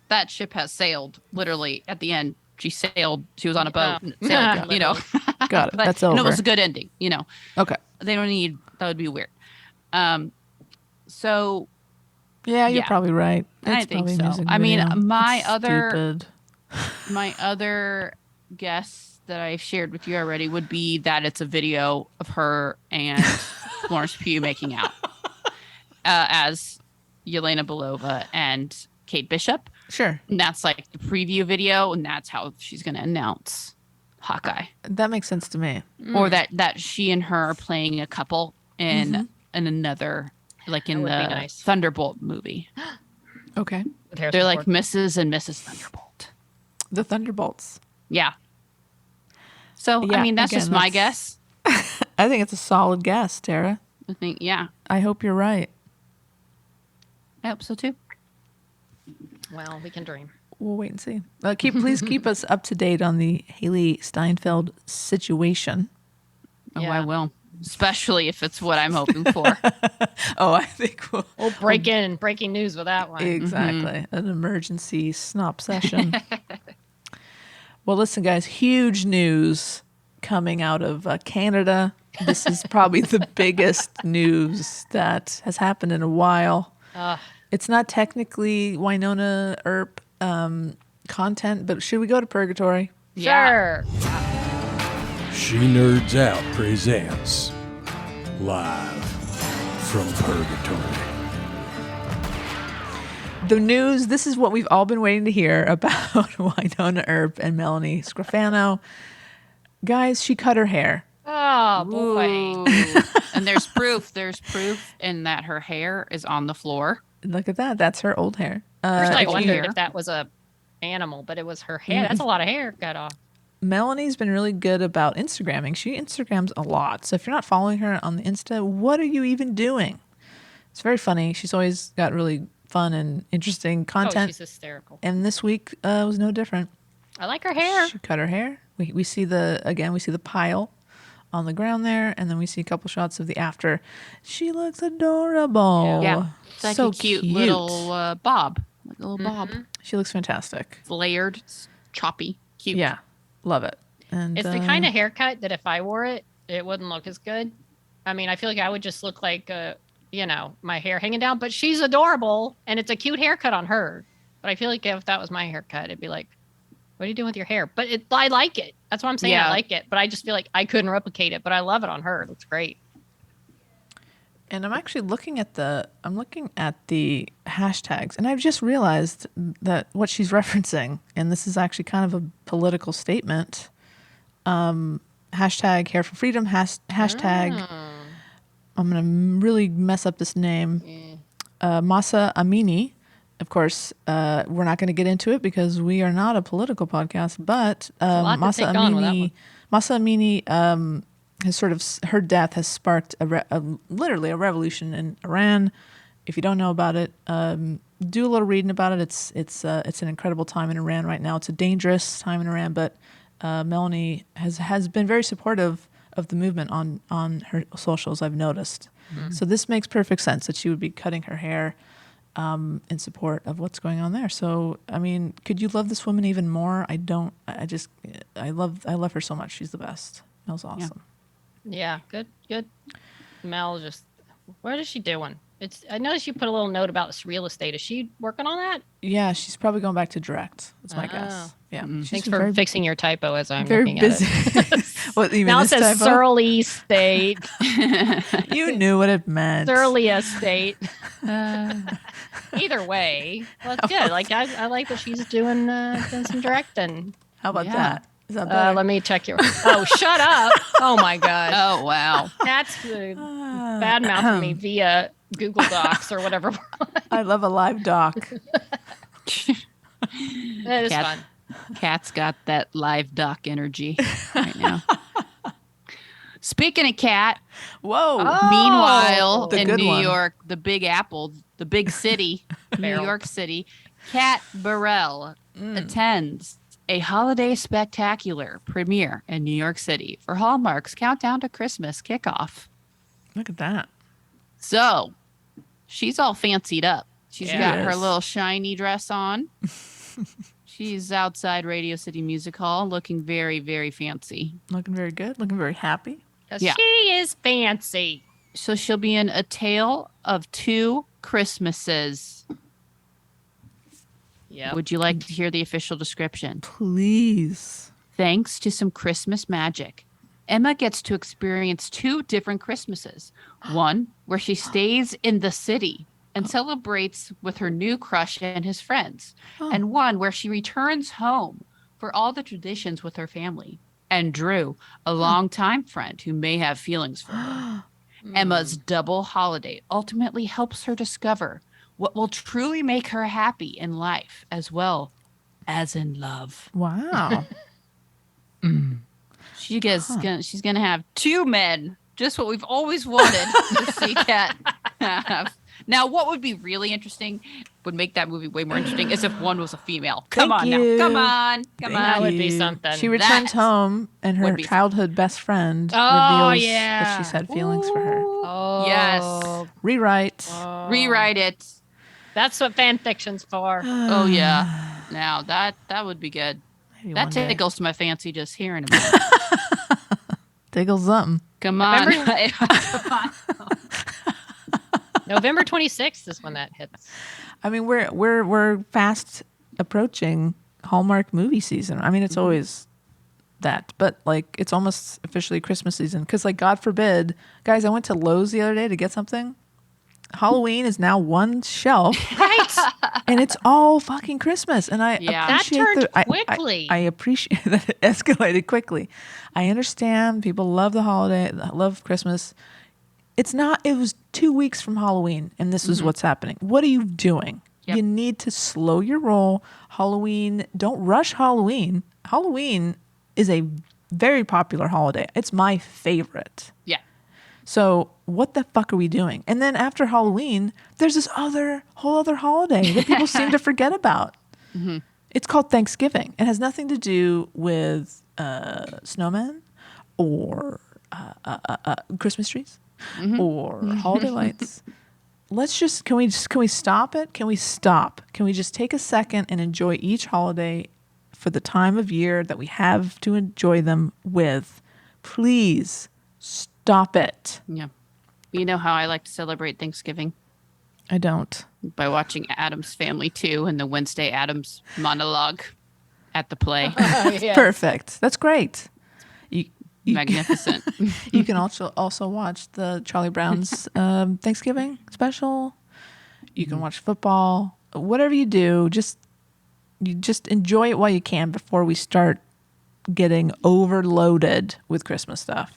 That ship has sailed. Literally at the end, she sailed. She was on a boat. And sailed, Got it. But, That's over. And it was a good ending. Okay. They don't need. That would be weird. So Yeah, you're Yeah. probably right. I It's think probably a so. music I mean, video. my It's other guess that I've shared with you already would be that it's a video of her and Florence Pugh making out as Yelena Belova and Kate Bishop. Sure. And that's like the preview video, and that's how she's going to announce Hawkeye. That makes sense to me. Or that she and her are playing a couple in another, like in That would the be nice. Thunderbolt movie. Okay. With Harrison They're like Ford. Mrs. and Mrs. Thunderbolt. The Thunderbolts. Yeah. So, Yeah, I mean, that's again, just my that's- guess. I think it's a solid guess, Tara. I think, yeah, I hope you're right. I hope so too. Well, we can dream. We'll wait and see. Please keep us up to date on the Haley Steinfeld situation. Oh, Yeah. I will. Especially if it's what I'm hoping for. Oh, I think we'll We'll breaking news with that one. exactly an emergency snop session. Well, listen, guys, huge news coming out of Canada. This is probably the biggest news that has happened in a while. It's not technically Winona Earp content, but should we go to Purgatory? Sure. She Nerds Out presents live from Purgatory. The news, this is what we've all been waiting to hear about Winona Earp and Melanie Scrofano. Guys, she cut her hair. Oh boy. Ooh. And there's proof. There's proof in that her hair is on the floor. Look at that. That's her old hair. First, I if you- wondered if that was a animal, but it was her hair. That's a lot of hair cut off. Melanie's been really good about Instagramming. She Instagrams a lot. So if you're not following her on the Insta, what are you even doing? It's very funny. She's always got really fun and interesting Oh, content. she's hysterical. And this week was no different. I like her hair. She cut her hair. We see the pile on the ground there, and then we see a couple shots of the after. She looks adorable. Yeah. It's like so a cute little bob. Like a little bob. She looks fantastic. It's layered, it's choppy, cute. Yeah, love it. And It's the kind of haircut that if I wore it, it wouldn't look as good. I mean, I feel like I would just look like, my hair hanging down. But she's adorable, and it's a cute haircut on her. But I feel like if that was my haircut, it'd be like, what are you doing with your hair? But I like it. That's what I'm saying. Yeah. I like it. But I just feel like I couldn't replicate it. But I love it on her. It looks great. And I'm actually looking at the hashtags, and I've just realized that what she's referencing, and this is actually kind of a political statement. Hashtag Hair for Freedom. Hashtag. I'm gonna really mess up this name. Masa Amini. Of course, we're not going to get into it because we are not a political podcast. But lot to Masa take on with that one. Amini has sort of, her death has sparked literally a revolution in Iran. If you don't know about it, do a little reading about it. It's an incredible time in Iran right now. It's a dangerous time in Iran, but Melanie has been very supportive of the movement on her socials, I've noticed. So this makes perfect sense that she would be cutting her hair in support of what's going on there. So, I mean, could you love this woman even more? I don't. I love her so much. She's the best. Mel's awesome. Yeah, good. Mel just, what is she doing? I noticed you put a little note about this real estate. Is she working on that? Yeah, she's probably going back to direct. That's my guess. Yeah, she's Thanks been for very, fixing your typo as I'm very looking busy. at it. What, you mean Now it this says typo? Surly State. You knew what it meant. Surly Estate. Either way, well, it's good. Like I like that she's doing some directing. How about Yeah. that? Is that better? Let me check your. Oh, shut up! Oh my God, Oh, wow. that's bad mouthing me via Google Docs or whatever. I love a live doc. That is Cat- fun. Cat's got that live doc energy right now. Speaking of cat, Whoa. meanwhile, The in good New one. York, the Big Apple, the big city, New Barrel. York City, Kat Burrell attends a holiday spectacular premiere in New York City for Hallmark's Countdown to Christmas kickoff. Look at that. So she's all fancied up. She's got her Yes. little shiny dress on. She's outside Radio City Music Hall looking very, very fancy. Looking very good. Looking very happy. 'Cause Yeah. she is fancy. So she'll be in A Tale of Two Christmases. Yeah. Would you like to hear the official description? Please. Thanks to some Christmas magic, Emma gets to experience 2 different Christmases. One where she stays in the city and celebrates with her new crush and his friends. Oh. And one where she returns home for all the traditions with her family. And Drew, a longtime friend who may have feelings for her. Emma's double holiday ultimately helps her discover what will truly make her happy in life as well as in love. Wow. She's gonna have 2 men, just what we've always wanted to see Kat have. Now, what would be really interesting, would make that movie way more interesting, is if one was a female. Come Thank on you. now, come on. That would be something. She returns That home and her would be childhood best friend Oh, reveals yeah. that she's had feelings for her. Oh, Yes. Rewrite. Rewrite it. That's what fan fiction's for. Oh yeah. Now that would be good. Maybe That one day. tickles my fancy just hearing about it. Tickles something. Come on. Remember- Come on. November 26th is when that hits. I mean, we're fast approaching Hallmark movie season. I mean, it's always that, but like it's almost officially Christmas season. Because like, God forbid, guys, I went to Lowe's the other day to get something. Halloween is now one shelf, Right. and it's all fucking Christmas. And I Yeah. That appreciate turned I quickly. appreciate that it escalated quickly. I understand people love the holiday, love Christmas. It's not. It was 2 weeks from Halloween, and this is what's happening. What are you doing? Yep. You need to slow your roll. Halloween. Don't rush Halloween. Halloween is a very popular holiday. It's my favorite. Yeah. So what the fuck are we doing? And then after Halloween, there's this whole other holiday that people seem to forget about. It's called Thanksgiving. It has nothing to do with snowmen or Christmas trees or holiday lights. Can we stop it? Can we stop? Can we just take a second and enjoy each holiday for the time of year that we have to enjoy them with? Please stop it. Yeah. You know how I like to celebrate Thanksgiving? I don't. By watching Addams Family 2 and the Wednesday Addams monologue at the play. Yes. Perfect. That's great. You, Magnificent. you can also watch the Charlie Brown's Thanksgiving special. You can watch football. Whatever you do, you just enjoy it while you can before we start getting overloaded with Christmas stuff.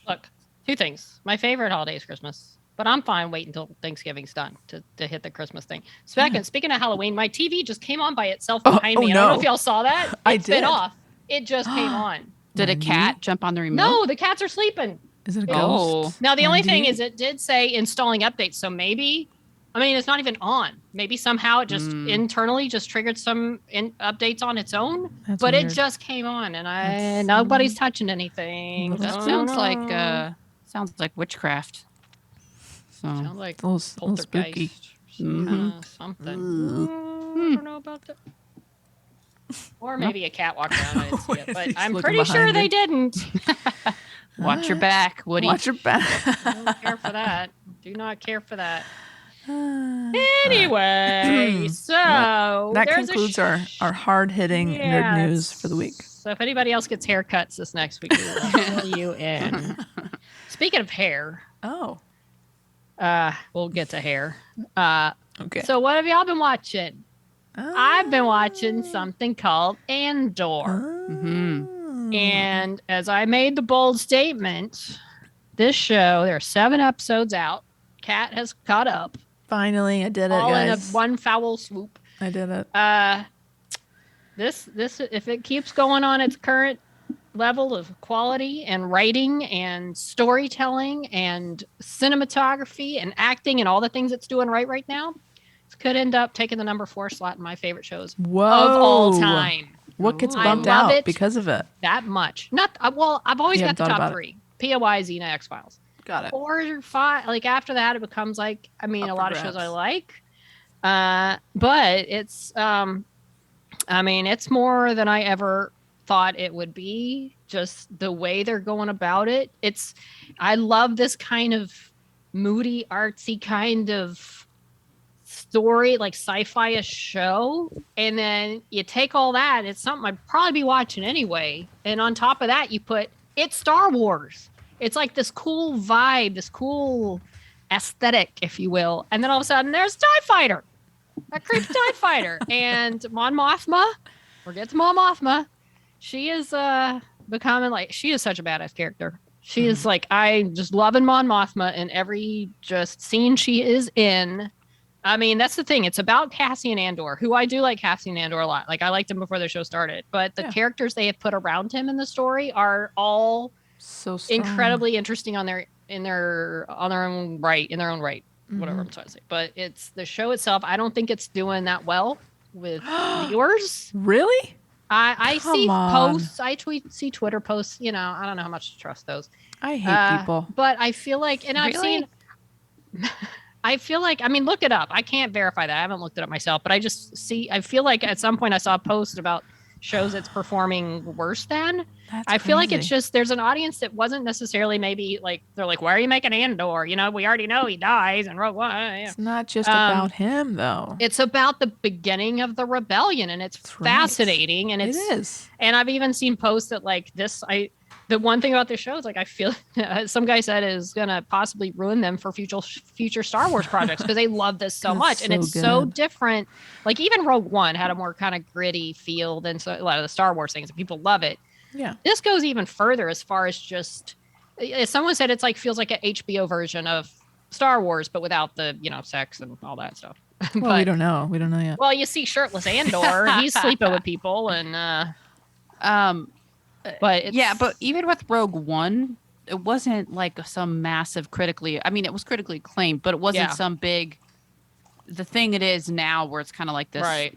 Look, 2 things. My favorite holiday is Christmas, but I'm fine waiting until Thanksgiving's done to hit the Christmas thing. Speaking of Halloween, my TV just came on by itself behind me. I don't know if y'all saw that. I It's been did. off. It just came on. Did a cat jump on the remote? No, the cats are sleeping. Is it a Oh. ghost? Now, the only Wendy? thing is it did say installing updates. So maybe, I mean, it's not even on. Maybe somehow it just internally just triggered some updates on its own. That's but weird. it just came on and That's nobody's touching anything. That So I Sounds don't know. like witchcraft. So Sounds like A little spooky. poltergeist. Kinda something. I don't know about that. Or maybe a cat walked around. I didn't see it, but He's I'm looking pretty sure behind they you. didn't. watch your back, Woody. Watch your back. I don't care for that. Do not care for that. Anyway, so That there's concludes a our hard-hitting nerd news for the week. So if anybody else gets haircuts this next week, we will fill you in. Speaking of hair, Oh, we'll get to hair. okay. So what have y'all been watching? Oh. I've been watching something called Andor. Mhm. And as I made the bold statement, this show, there are 7 episodes out. Kat has caught up. Finally, I did it, All in a guys. one foul swoop. I did it. This if it keeps going on its current level of quality and writing and storytelling and cinematography and acting and all the things it's doing right now, it could end up taking the number 4 slot in my favorite shows Whoa. of all time. What gets I bumped love out it because of it? that much. Not well. I've always You got the haven't thought top about 3: POI, Xena, X-Files. Got it. 4 or 5. Like after that, it becomes like Up a for lot of shows I grabs. like. But it's it's more than I ever thought it would be. Just the way they're going about it. I love this kind of moody, artsy kind of story, like sci-fi show. And then you take all that, it's something I'd probably be watching anyway. And on top of that, you put it's Star Wars. It's like this cool vibe, this cool aesthetic, if you will. And then all of a sudden there's TIE Fighter. A creepy TIE Fighter. And Mon Mothma, forget Mon Mothma. She is becoming like, she is such a badass character. She is like, I just loving Mon Mothma in every just scene she is in. I mean, that's the thing. It's about Cassian Andor, who I do like Cassian Andor a lot. Like I liked him before the show started, but the characters they have put around him in the story are all So strong. incredibly interesting in their own right, whatever I'm trying to say. But it's the show itself. I don't think it's doing that well with viewers. Really? I Come see on. posts. See Twitter posts. You know, I don't know how much to trust those. I hate people. But I feel like, and I've Really? seen. I feel like, I mean, look it up. I can't verify that. I haven't looked it up myself, but I feel like at some point I saw a post about shows it's performing worse than. That's I feel like it's crazy. just, there's an audience that wasn't necessarily maybe like, they're like, why are you making Andor? You know, we already know he dies and Rogue One. Yeah. It's not just about him, though. It's about the beginning of the rebellion, and it's That's right. fascinating. And It is. and I've even seen posts that like this, the one thing about this show is like I feel some guy said is gonna possibly ruin them for future Star Wars projects because they love this so It's much, and so it's so good. different. Like even Rogue One had a more kind of gritty feel than a lot of the Star Wars things, and people love it. Yeah. This goes even further as far as just, as someone said, it's like feels like an HBO version of Star Wars, but without the sex and all that stuff. Well, we don't know. We don't know yet. Well, you see shirtless Andor, he's sleeping with people, and but Yeah, but even with Rogue One, it wasn't like some massive critically. I mean, it was critically acclaimed, but it wasn't Yeah. some big. The thing it is now, where it's kind of like this right.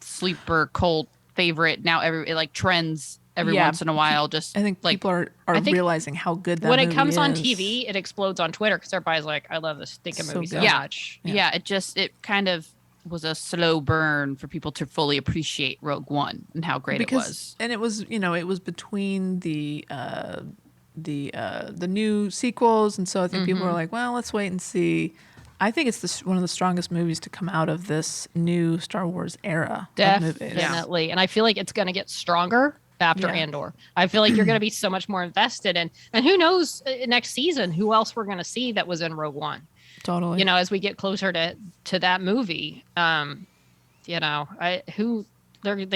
sleeper cult favorite. Now it like trends every Yeah. once in a while. Just I think like people are I think realizing how good that when it movie comes on is. TV, it explodes on Twitter because everybody's like, "I love this stinking So movie so good. Yeah. much." yeah, it kind of was a slow burn for people to fully appreciate Rogue One and how great it was. And it was between the new sequels, and so I think people were like, well, let's wait and see. I think it's one of the strongest movies to come out of this new Star Wars era of movies. Definitely, and I feel like it's going to get stronger after Yeah. Andor. I feel like you're going to be so much more invested, and who knows next season who else we're going to see that was in Rogue One. Totally. You know, as we get closer to that movie, they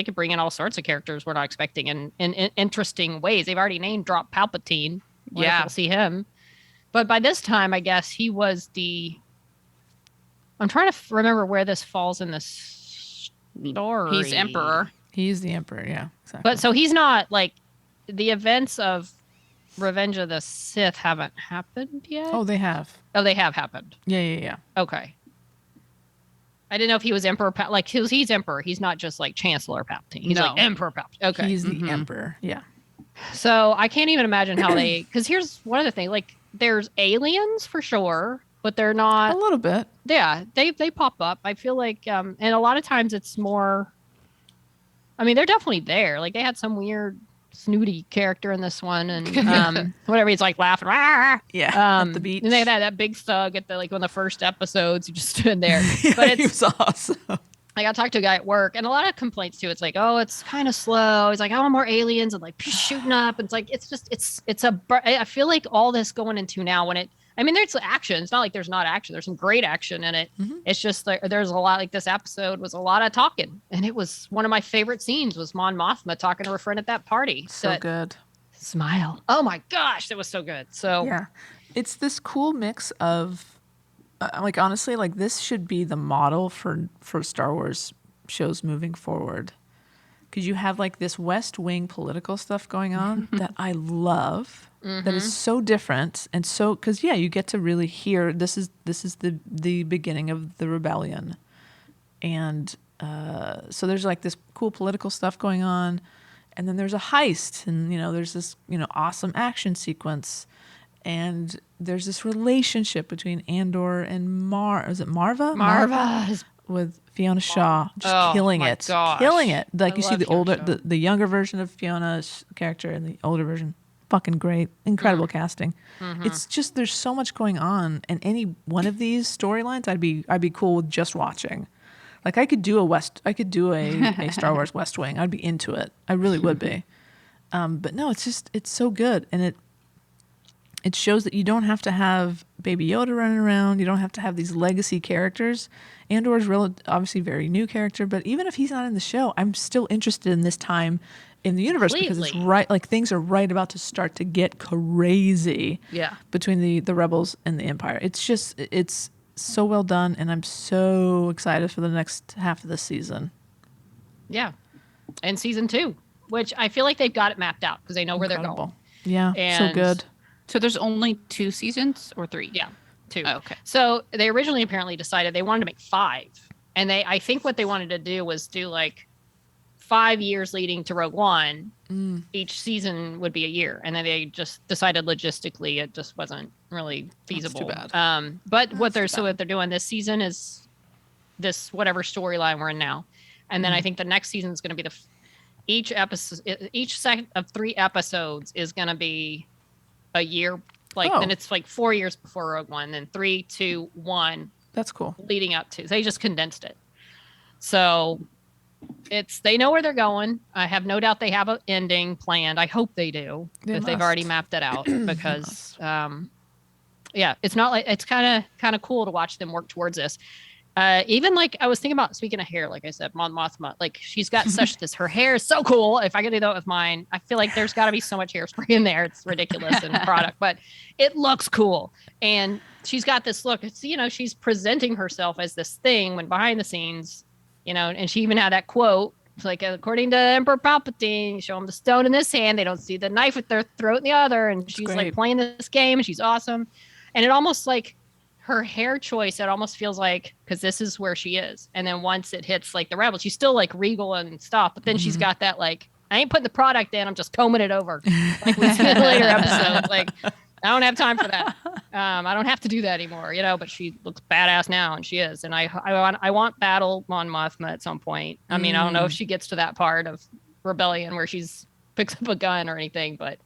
could bring in all sorts of characters we're not expecting in interesting ways. They've already named drop Palpatine. Yeah. We'll see him. But by this time, I guess he was I'm trying to remember where this falls in the story. He's Emperor. He's the Emperor, yeah, exactly. But so he's not like the events of Revenge of the Sith haven't happened yet. Oh, they have. Oh, they have happened. Yeah. Okay. I didn't know if he was Emperor, like he's Emperor. He's not just like Chancellor Palpatine. He's No. like Emperor Palpatine. Okay. He's the Emperor, yeah. So I can't even imagine how because here's one other thing. Like there's aliens for sure, but they're A not. little bit. Yeah, they pop up. I feel like, and a lot of times it's more. I mean, they're definitely there. Like they had some weird snooty character in this one, and whatever, he's like laughing. Rah! Yeah, at the beach. And they had that big thug at the one of the first episodes who just stood there. Yeah, But he it's was awesome. I got to talk to a guy at work, and a lot of complaints too. It's like, oh, it's kind of slow. He's like, I want more aliens and like shooting up. And it's like, I feel like all this going into now there's action. It's not like there's not action. There's some great action in it. Mm-hmm. It's just like there's a lot. Like this episode was a lot of talking, and it was one of my favorite scenes. Was Mon Mothma talking to her friend at that party? So good. Smile. Oh my gosh, that was so good. So Yeah, it's this cool mix of, honestly, like this should be the model for Star Wars shows moving forward. because you have like this West Wing political stuff going on that I love. That is so different and so because you get to really hear this is the beginning of the rebellion, and so there's like this cool political stuff going on, and then there's a heist, and there's this awesome action sequence, and there's this relationship between Andor and is it Marva? Marva is with Fiona Shaw, just killing my it, gosh. killing it. Like I you see love the Fiona older, Shaw. the younger version of Fiona's character and the older version. Fucking great, incredible casting. It's just there's so much going on, and any one of these storylines, I'd be cool with just watching. Like I could do a Star Wars West Wing. I'd be into it. I really would be. But no, it's so good, and it shows that you don't have to have Baby Yoda running around. You don't have to have these legacy characters. Andor's obviously very new character, but even if he's not in the show, I'm still interested in this time in the universe because it's Completely. right, like things are right about to start to get crazy. Yeah. Between the rebels and the Empire, it's so well done, and I'm so excited for the next half of the season. Yeah. And season 2, which I feel like they've got it mapped out because they know where they're Incredible. going. Yeah, so And- good. So there's only 2 seasons or 3? Yeah. 2. Oh, okay. So they originally apparently decided they wanted to make 5. And I think what they wanted to do was do like 5 years leading to Rogue One. Each season would be a year. And then they just decided logistically it just wasn't really feasible. too bad. But what they're doing this season is this whatever storyline we're in now. And then I think the next season is going to be each set of 3 episodes is going to be a year. Like then it's like 4 years before Rogue One, then 3, 2, 1 That's cool. leading up to. They just condensed it. So they know where they're going. I have no doubt they have an ending planned. I hope they do. They If they've must. already mapped it out because it's not like it's kind of cool to watch them work towards this. Even like I was thinking about, speaking of hair, like I said, Mon Mothma, like she's got her hair is so cool. If I could do that with mine, I feel like there's got to be so much hairspray in there. It's ridiculous in the product, but it looks cool. And she's got this look. It's, she's presenting herself as this thing when behind the scenes, and she even had that quote. It's like, according to Emperor Palpatine, show them the stone in this hand. They don't see the knife with their throat in the other. And she's great. like playing this game and she's awesome. And it almost like, her hair choice, it almost feels like, because this is where she is. And then once it hits like the rebels, she's still like regal and stuff. But then she's got that like, I ain't putting the product in, I'm just combing it over. Like we see in the later episodes. Like, I don't have time for that. I don't have to do that anymore, but she looks badass now, and she is. And I want Battle Mon Mothma at some point. I mean, I don't know if she gets to that part of Rebellion where she's picks up a gun or anything, but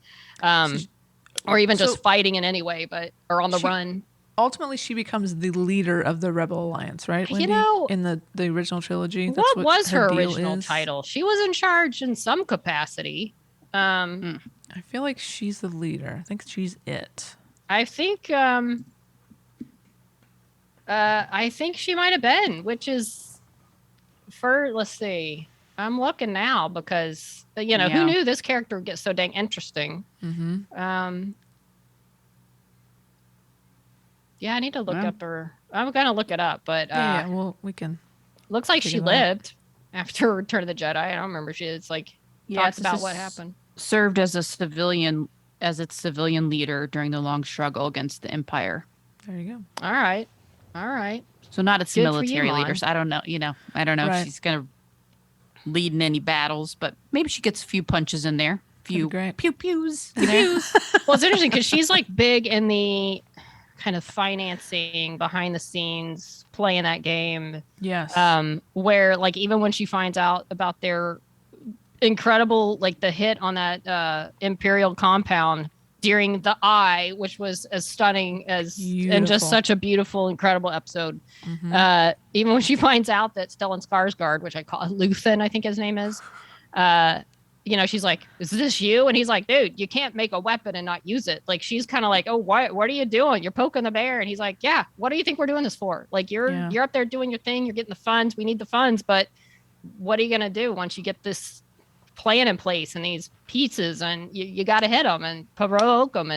or even just fighting in any way, or on the run. Ultimately, she becomes the leader of the Rebel Alliance, right? Wendy? In the original trilogy. That's What was her deal original is. title? She was in charge in some capacity. I feel like she's the leader. I think she's it. I think she might have been, which is let's see. I'm looking now because who knew this character would get so dang interesting. Yeah, I need to look up her. I'm gonna look it up, but well, we can. Looks like she figure that out. lived after Return of the Jedi. I don't remember. It's like talks about what happened. Served as its civilian leader during the long struggle against the Empire. There you go. All right. So not its Good for military you, Mon. leaders. I don't know. I don't know Right. if she's gonna lead in any battles, but maybe she gets a few punches in there. Few great. pew pews. Well, it's interesting because she's like big in the kind of financing behind the scenes, playing that game. Yes. Where like even when she finds out about their incredible, like the hit on that Imperial compound during the Eye, which was as stunning as and just Beautiful. such a beautiful, incredible episode. Even when she finds out that Stellan Skarsgård, which I call Luthen, I think his name is, she's like, "Is this you?" And he's like, "Dude, you can't make a weapon and not use it." Like she's kind of like, "Oh, what are you doing? You're poking the bear." And he's like, "Yeah, what do you think we're doing this for? Like you're up there doing your thing. You're getting the funds. We need the funds, but what are you gonna do once you get this plan in place and these pieces, and you got to hit them and provoke them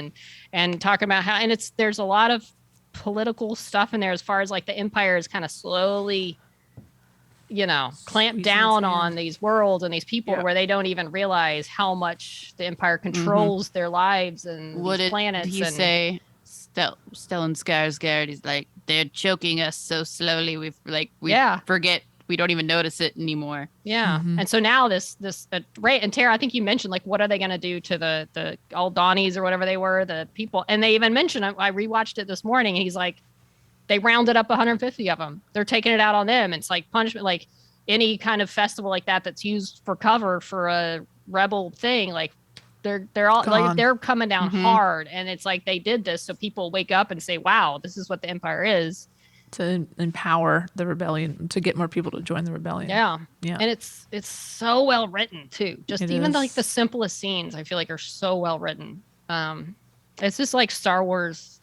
and talking about how, and there's a lot of political stuff in there as far as like the Empire is kind of slowly, clamp Squeezing down its hand. on these worlds and these people Yeah. where they don't even realize how much the Empire controls their lives and What these did planets. he and say? Stellan Skarsgård. He's like, they're choking us so slowly. We Yeah. forget. We don't even notice it anymore. Yeah. Mhm. And so now this Ray and Tara, I think you mentioned, like, what are they going to do to the Aldani's or whatever they were, the people? And they even mentioned, I rewatched it this morning, and he's like, they rounded up 150 of them. They're taking it out on them. It's like punishment, like any kind of festival like that's used for cover for a rebel thing. Like they're all like, Gone. they're coming down Mhm. hard. And it's like, they did this so people wake up and say, wow, this is what the Empire is. To empower the rebellion, to get more people to join the rebellion. Yeah. Yeah. And it's so well written too. Just It even is. like the simplest scenes, I feel like are so well written. It's just like Star Wars,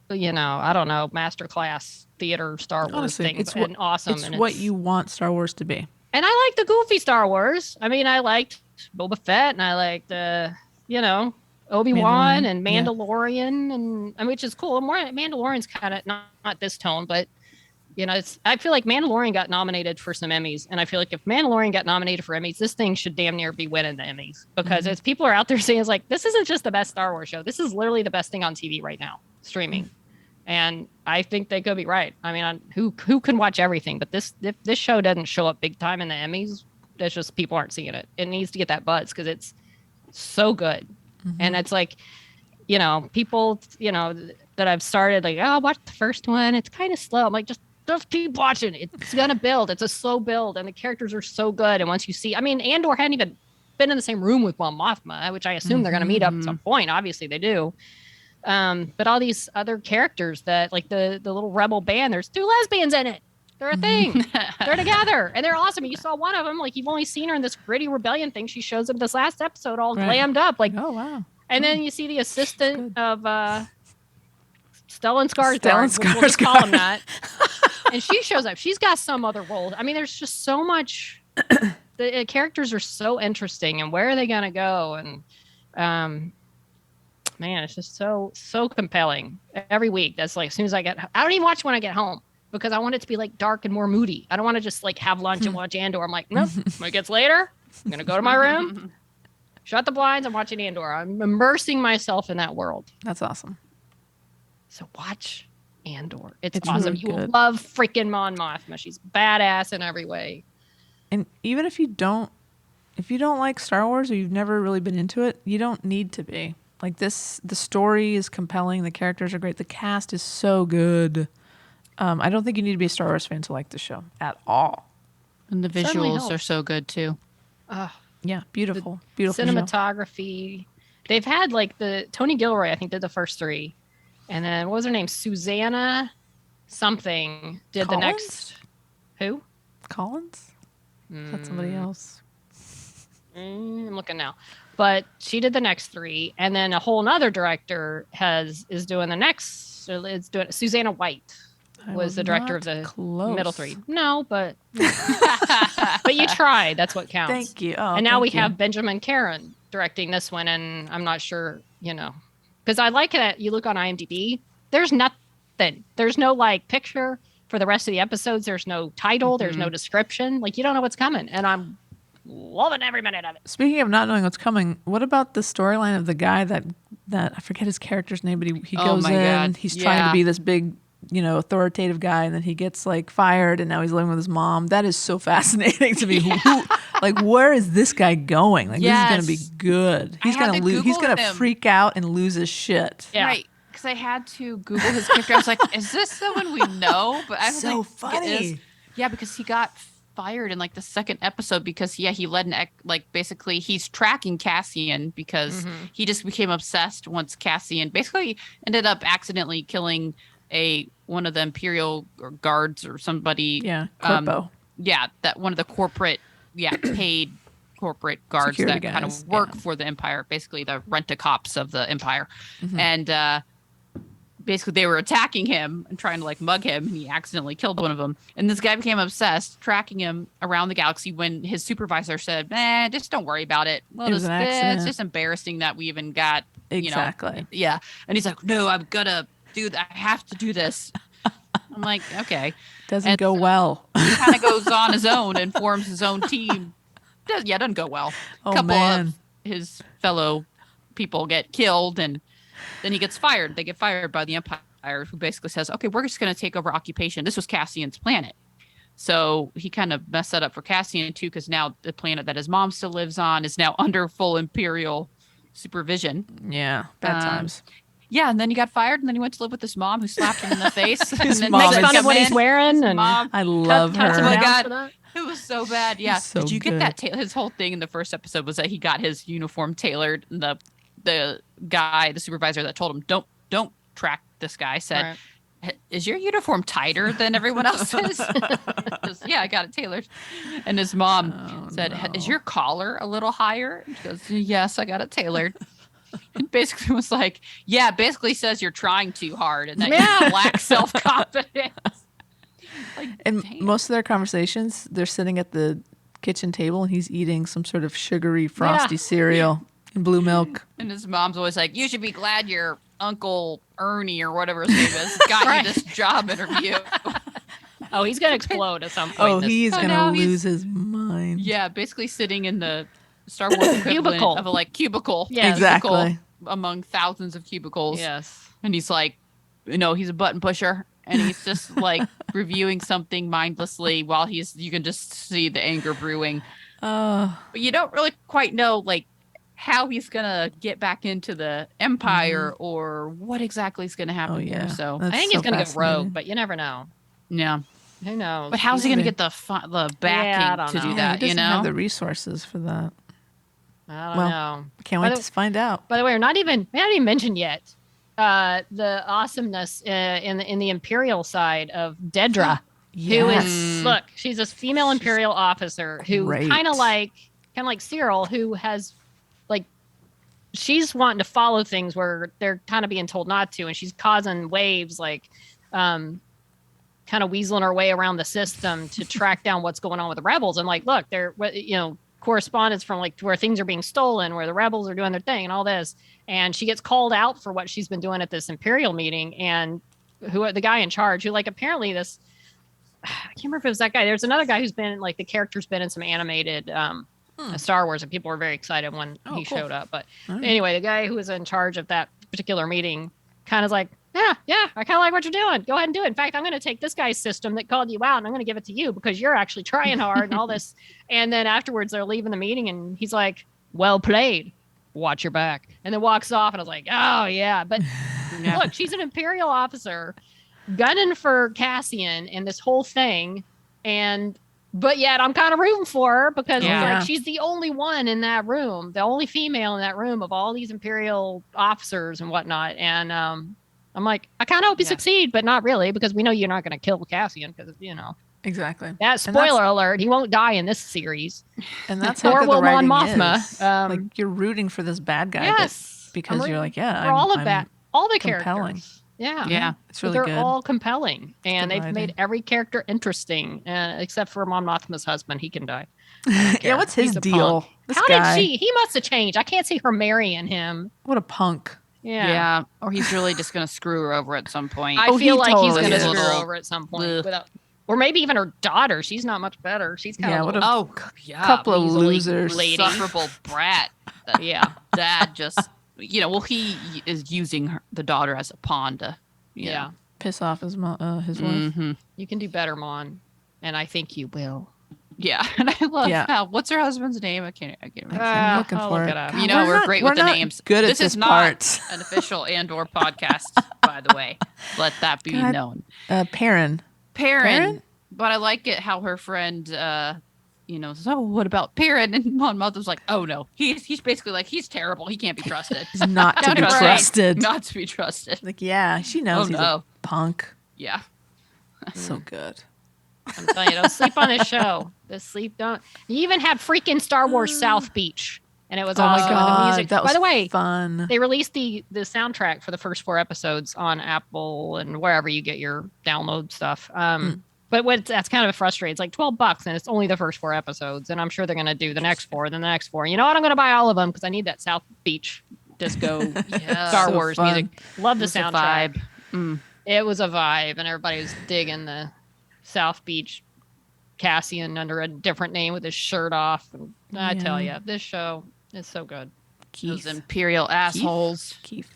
I don't know, masterclass theater Star Wars Honestly, thing. it's And awesome. It's and what you want Star Wars to be. And I like the goofy Star Wars. I mean, I liked Boba Fett, and I liked Obi-Wan Mandalorian, and yeah. Mandalorian, and which is cool. More Mandalorian's kind of not this tone, but I feel like Mandalorian got nominated for some Emmys, and I feel like if Mandalorian got nominated for Emmys, this thing should damn near be winning the Emmys, because as people are out there saying, it's like, this isn't just the best Star Wars show. This is literally the best thing on TV right now, streaming. And I think they could be right. I mean, who can watch everything? But if this show doesn't show up big time in the Emmys, that's just people aren't seeing it. It needs to get that buzz because it's so good. And it's like, people, that I've started like, oh, watch the first one. It's kind of slow. I'm like, just keep watching. It's gonna build. It's a slow build, and the characters are so good. And once you see, I mean, Andor hadn't even been in the same room with Mon Mothma, which I assume they're gonna meet up at some point. Obviously, they do. But all these other characters that, like the little rebel band, there's 2 lesbians in it. They're a thing. They're together, and they're awesome. You saw one of them, like, you've only seen her in this gritty rebellion thing. She shows up this last episode all Right. glammed up, like, Oh wow. and then you see the assistant of Stellan Stellan Skarsgård. We'll just call him Skarsgård. that. And she shows up. She's got some other roles. I mean, there's just so much. The characters are so interesting, and where are they going to go? And man, it's just so compelling every week. That's like, as soon as I don't even watch when I get home, because I want it to be like dark and more moody. I don't want to just like have lunch and watch Andor. I'm like, nope. When it gets later, I'm going to go to my room, shut the blinds. I'm watching Andor. I'm immersing myself in that world. That's awesome. So watch Andor. It's It's awesome. really You will good. love freaking Mon Mothma. She's badass in every way. And even if you don't like Star Wars, or you've never really been into it, you don't need to be. Like this, the story is compelling. The characters are great. The cast is so good. I don't think you need to be a Star Wars fan to like the show at all. And the Certainly visuals helps. are so good too. Yeah, beautiful, beautiful show. Cinematography. They've had like the Tony Gilroy, I think, did the first 3. And then what was her name? Susanna something did the next. Who? Collins? Is that somebody else? I'm looking now. But she did the next 3, and then a whole nother director is doing the next. It's doing Susanna White was the director of the middle 3. No, but but you tried. That's what counts. Thank you. Oh, And now we thank you. have Benjamin Caron directing this one, and I'm not sure, because I like that you look on IMDb. There's nothing. There's no like picture for the rest of the episodes. There's no title. There's no description. Like, you don't know what's coming, and I'm loving every minute of it. Speaking of not knowing what's coming, what about the storyline of the guy that I forget his character's name, but he Oh goes my in, God. he's trying to Yeah. be this big, authoritative guy, and then he gets like fired, and now he's living with his mom. That is so fascinating to me. Who, like, where is this guy going? Like, this is gonna be Yes. good. I He's had gonna to lose. He's Google gonna him. freak out and lose his shit. Yeah. Right. Because I had to Google his character. I was like, is this someone we know? But I was So like, funny. it is. Yeah, because he got fired in like the second episode because he led basically he's tracking Cassian because he just became obsessed once Cassian basically ended up accidentally killing one of the Imperial guards or somebody. Yeah, Corpo. That one of the corporate paid corporate guards Security that kind guys, of work yeah. for the Empire, basically the rent-a-cops of the Empire. And basically they were attacking him and trying to like mug him, and he accidentally killed one of them. And this guy became obsessed, tracking him around the galaxy when his supervisor said, just don't worry about it. Well, It was an accident. it's just embarrassing that we even got, Exactly. Yeah. And he's like, no, I'm gonna do that. I have to do this. I'm like, okay. Doesn't And go so well. He kind of goes on his own and forms his own team. Doesn't go well. Oh, A couple man. of his fellow people get killed, and then he gets fired. They get fired by the Empire, who basically says, okay, we're just going to take over occupation. This was Cassian's planet. So he kind of messed that up for Cassian, too, because now the planet that his mom still lives on is now under full Imperial supervision. Yeah, bad times. Yeah, and then he got fired, and then he went to live with his mom, who slapped him in the face. His and then mom Makes is- fun of what he's wearing and Mom, I love cuts him her. my down God. for that. it was so bad. Yeah. So Did you good. get that? His whole thing in the first episode was that he got his uniform tailored. And the guy, the supervisor that told him, don't track this guy, said, is your uniform tighter than everyone else's? Goes, yeah, I got it tailored. And his mom said, is your collar a little higher? And she goes, yes, I got it tailored. And basically was like, yeah, basically says you're trying too hard and that you lack self-confidence. Like, And damn. most of their conversations, they're sitting at the kitchen table and he's eating some sort of sugary, frosty cereal and blue milk. And his mom's always like, you should be glad your Uncle Ernie or whatever his name is got you this job interview. Oh, he's gonna explode at some point. Oh, he's Oh, going now to he's- lose his mind. Yeah, basically sitting in the Star Wars equivalent Cubicle. of a cubicle. Yes. Exactly. Cubicle among thousands of cubicles. Yes. And he's like, he's a button pusher. And he's just like reviewing something mindlessly while you can just see the anger brewing. But you don't really quite know like how he's gonna get back into the Empire or what exactly is gonna happen here. So That's I think so he's gonna go fascinating. rogue, but you never know. yeah. Who knows? But how's he gonna Maybe. get the backing I don't to know. do Yeah, that? he You doesn't have know? the resources for that. I don't Well, know. Can't By wait the- to find out. By the way, we haven't even mentioned yet the awesomeness in the Imperial side of Dedra, who is look, she's this female Imperial officer who Great. kind of like Cyril, who has like she's wanting to follow things where they're kind of being told not to, and she's causing waves like kind of weaseling her way around the system to track down what's going on with the rebels. And like, look, they're correspondence from like where things are being stolen, where the rebels are doing their thing and all this. And she gets called out for what she's been doing at this Imperial meeting. And the guy in charge, who like apparently this, I can't remember if it was that guy. There's another guy who's been like the character's been in some animated Star Wars, and people were very excited when he cool. showed up. But right. anyway, the guy who was in charge of that particular meeting kind of like, yeah, I kind of like what you're doing. Go ahead and do it. In fact, I'm going to take this guy's system that called you out and I'm going to give it to you because you're actually trying hard and all this. And then afterwards they're leaving the meeting and he's like, well played. Watch your back. And then walks off. And I was like, oh yeah. But look, she's an Imperial officer gunning for Cassian and this whole thing. But yet I'm kind of rooting for her because like she's the only one in that room, the only female in that room of all these Imperial officers and whatnot. And I'm like, I kind of hope you succeed, but not really, because we know you're not going to kill Cassian because, Exactly. that spoiler alert, he won't die in this series. And that's how Nor good will the writing Mon Mothma. is. Like you're rooting for this bad guy, Yes. because I'm you're like, yeah, for all of I'm that, all the compelling. characters. Yeah. Yeah. It's really They're good. all compelling, and Good they've writing. made every character interesting, except for Mon Mothma's husband. He can die. Yeah, what's his He's a deal? punk. This How guy, did he must have changed. I can't see her marrying him. what a punk. Yeah. Or he's really just going to screw her over at some point. I Oh, feel he like he's totally going to is. screw her Little- over at some point. Ugh. Without, or maybe even her daughter. She's not much better. She's kind Yeah, of what a a yeah. couple of easily losers. lady. Insufferable brat. That yeah. dad just, he is using the daughter as a pawn to, Yeah. Piss off his wife. Mm-hmm. You can do better, Mon. And I think you will. Yeah. And I love Yeah. how, what's her husband's name? I can't remember. I'm looking I'll for look it. it up. You know, we're great with the not names. Good at This is not part. an official Andor podcast, by the way. Let that be God. known. Perrin. Perrin, but I like it how her friend, says, "Oh, what about Perrin?" And Mon Mothma's like, "Oh no, he's basically like he's terrible. He can't be trusted. He's not to Not be right. trusted. Not to be trusted." Like, yeah, she knows Oh, he's no. a punk. Yeah, So good. I'm telling you, don't sleep on this show. Don't. You even had freaking Star Wars South Beach. And it was Oh my awesome. god, The music. that was By the way, fun. they released the soundtrack for the first 4 episodes on Apple and wherever you get your download stuff. But that's kind of frustrating. It's like $12 and it's only the first 4 episodes. And I'm sure they're going to do the next 4, then the next 4. You know what? I'm going to buy all of them because I need that South Beach disco Star So Wars fun. music. Love the It's a soundtrack. vibe. It was a vibe, and everybody was digging the South Beach Cassian under a different name with his shirt off. And I tell you, this show is so good. Those imperial assholes. Keith.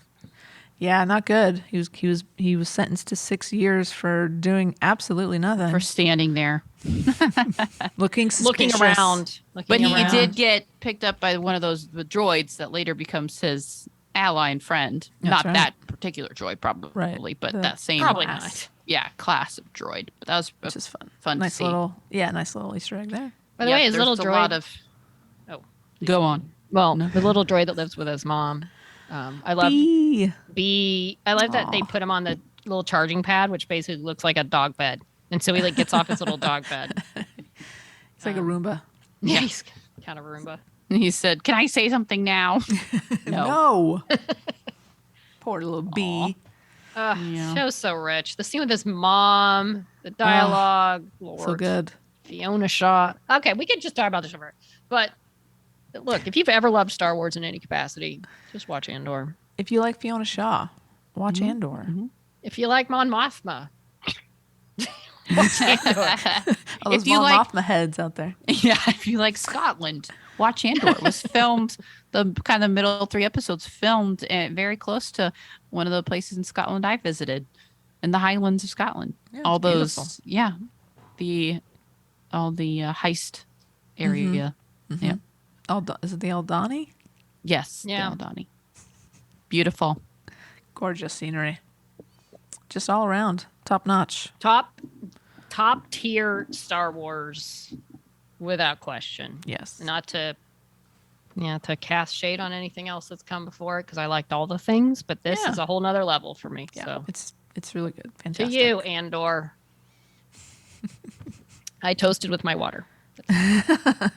Yeah, not good. He was sentenced to 6 years for doing absolutely nothing. For standing there. Looking suspicious. around. But he did get picked up by one of those droids that later becomes his ally and friend. That's not right. that particular droid, probably, Right. but that same Probably class. Yeah, class of droid. But that was Which is fun. Fun nice to see. nice little Easter egg there. By the way, his little there's droid. a lot of. Oh. Go on. Well, the little droid that lives with his mom. I love Bee. I love that they put him on the little charging pad, which basically looks like a dog bed. And so he like gets off his little dog bed. It's like a Roomba. Yeah, he's kind of a Roomba. And he said, "Can I say something now?" No. Poor little bee. Show's so rich. The scene with his mom, the dialogue, Lord. So good. Fiona Shaw. Okay, we could just talk about the show, but look, if you've ever loved Star Wars in any capacity, just watch Andor. If you like Fiona Shaw, watch Andor. If you like Mon Mothma, watch Andor. All those If you Mon like- Mothma heads out there. Yeah, if you like Scotland, watch Andor. It was filmed, the kind of middle 3 episodes filmed very close to one of the places in Scotland I visited, in the Highlands of Scotland. Yeah, all it's those, beautiful. all the heist area. Yeah. Is it the Aldani? Yes. Yeah. the Aldani. Beautiful. Gorgeous scenery. Just all around. Top notch. top tier Star Wars, without question. Yes. Not to cast shade on anything else that's come before it, because I liked all the things, but this is a whole nother level for me. Yeah. So It's really good. to Fantastic. you, Andor. I toasted with my water.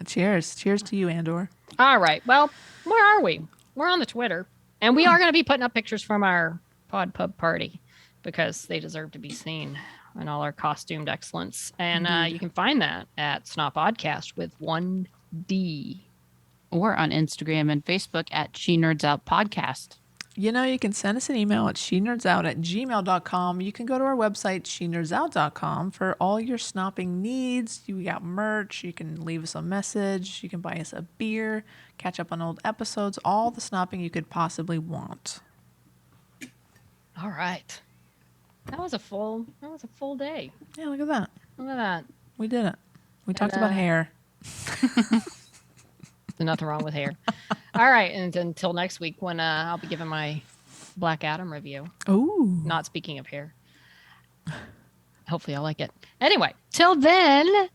Cheers. Cheers to you, Andor. All right. Well, where are we? We're on the Twitter, and we are going to be putting up pictures from our Pod Pub party because they deserve to be seen in all our costumed excellence. And you can find that at Snot Podcast with 1D. Or on Instagram and Facebook at She Nerds Out Podcast. You know, you can send us an email at shenerds@gmail.com. You can go to our website, shenerds.out.com, for all your snopping needs. You got merch. You can leave us a message. You can buy us a beer, catch up on old episodes, all the snopping you could possibly want. All right. That was a full day. Yeah, look at that. Look at that. We did it. We talked about hair. There's nothing wrong with hair. All right. And until next week when I'll be giving my Black Adam review. Ooh. Not speaking of hair. Hopefully I like it. Anyway, till then,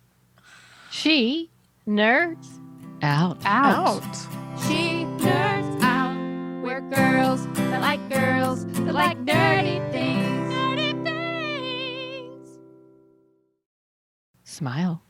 she nerds out. She nerds out. We're girls that like nerdy things. Nerdy things. Smile.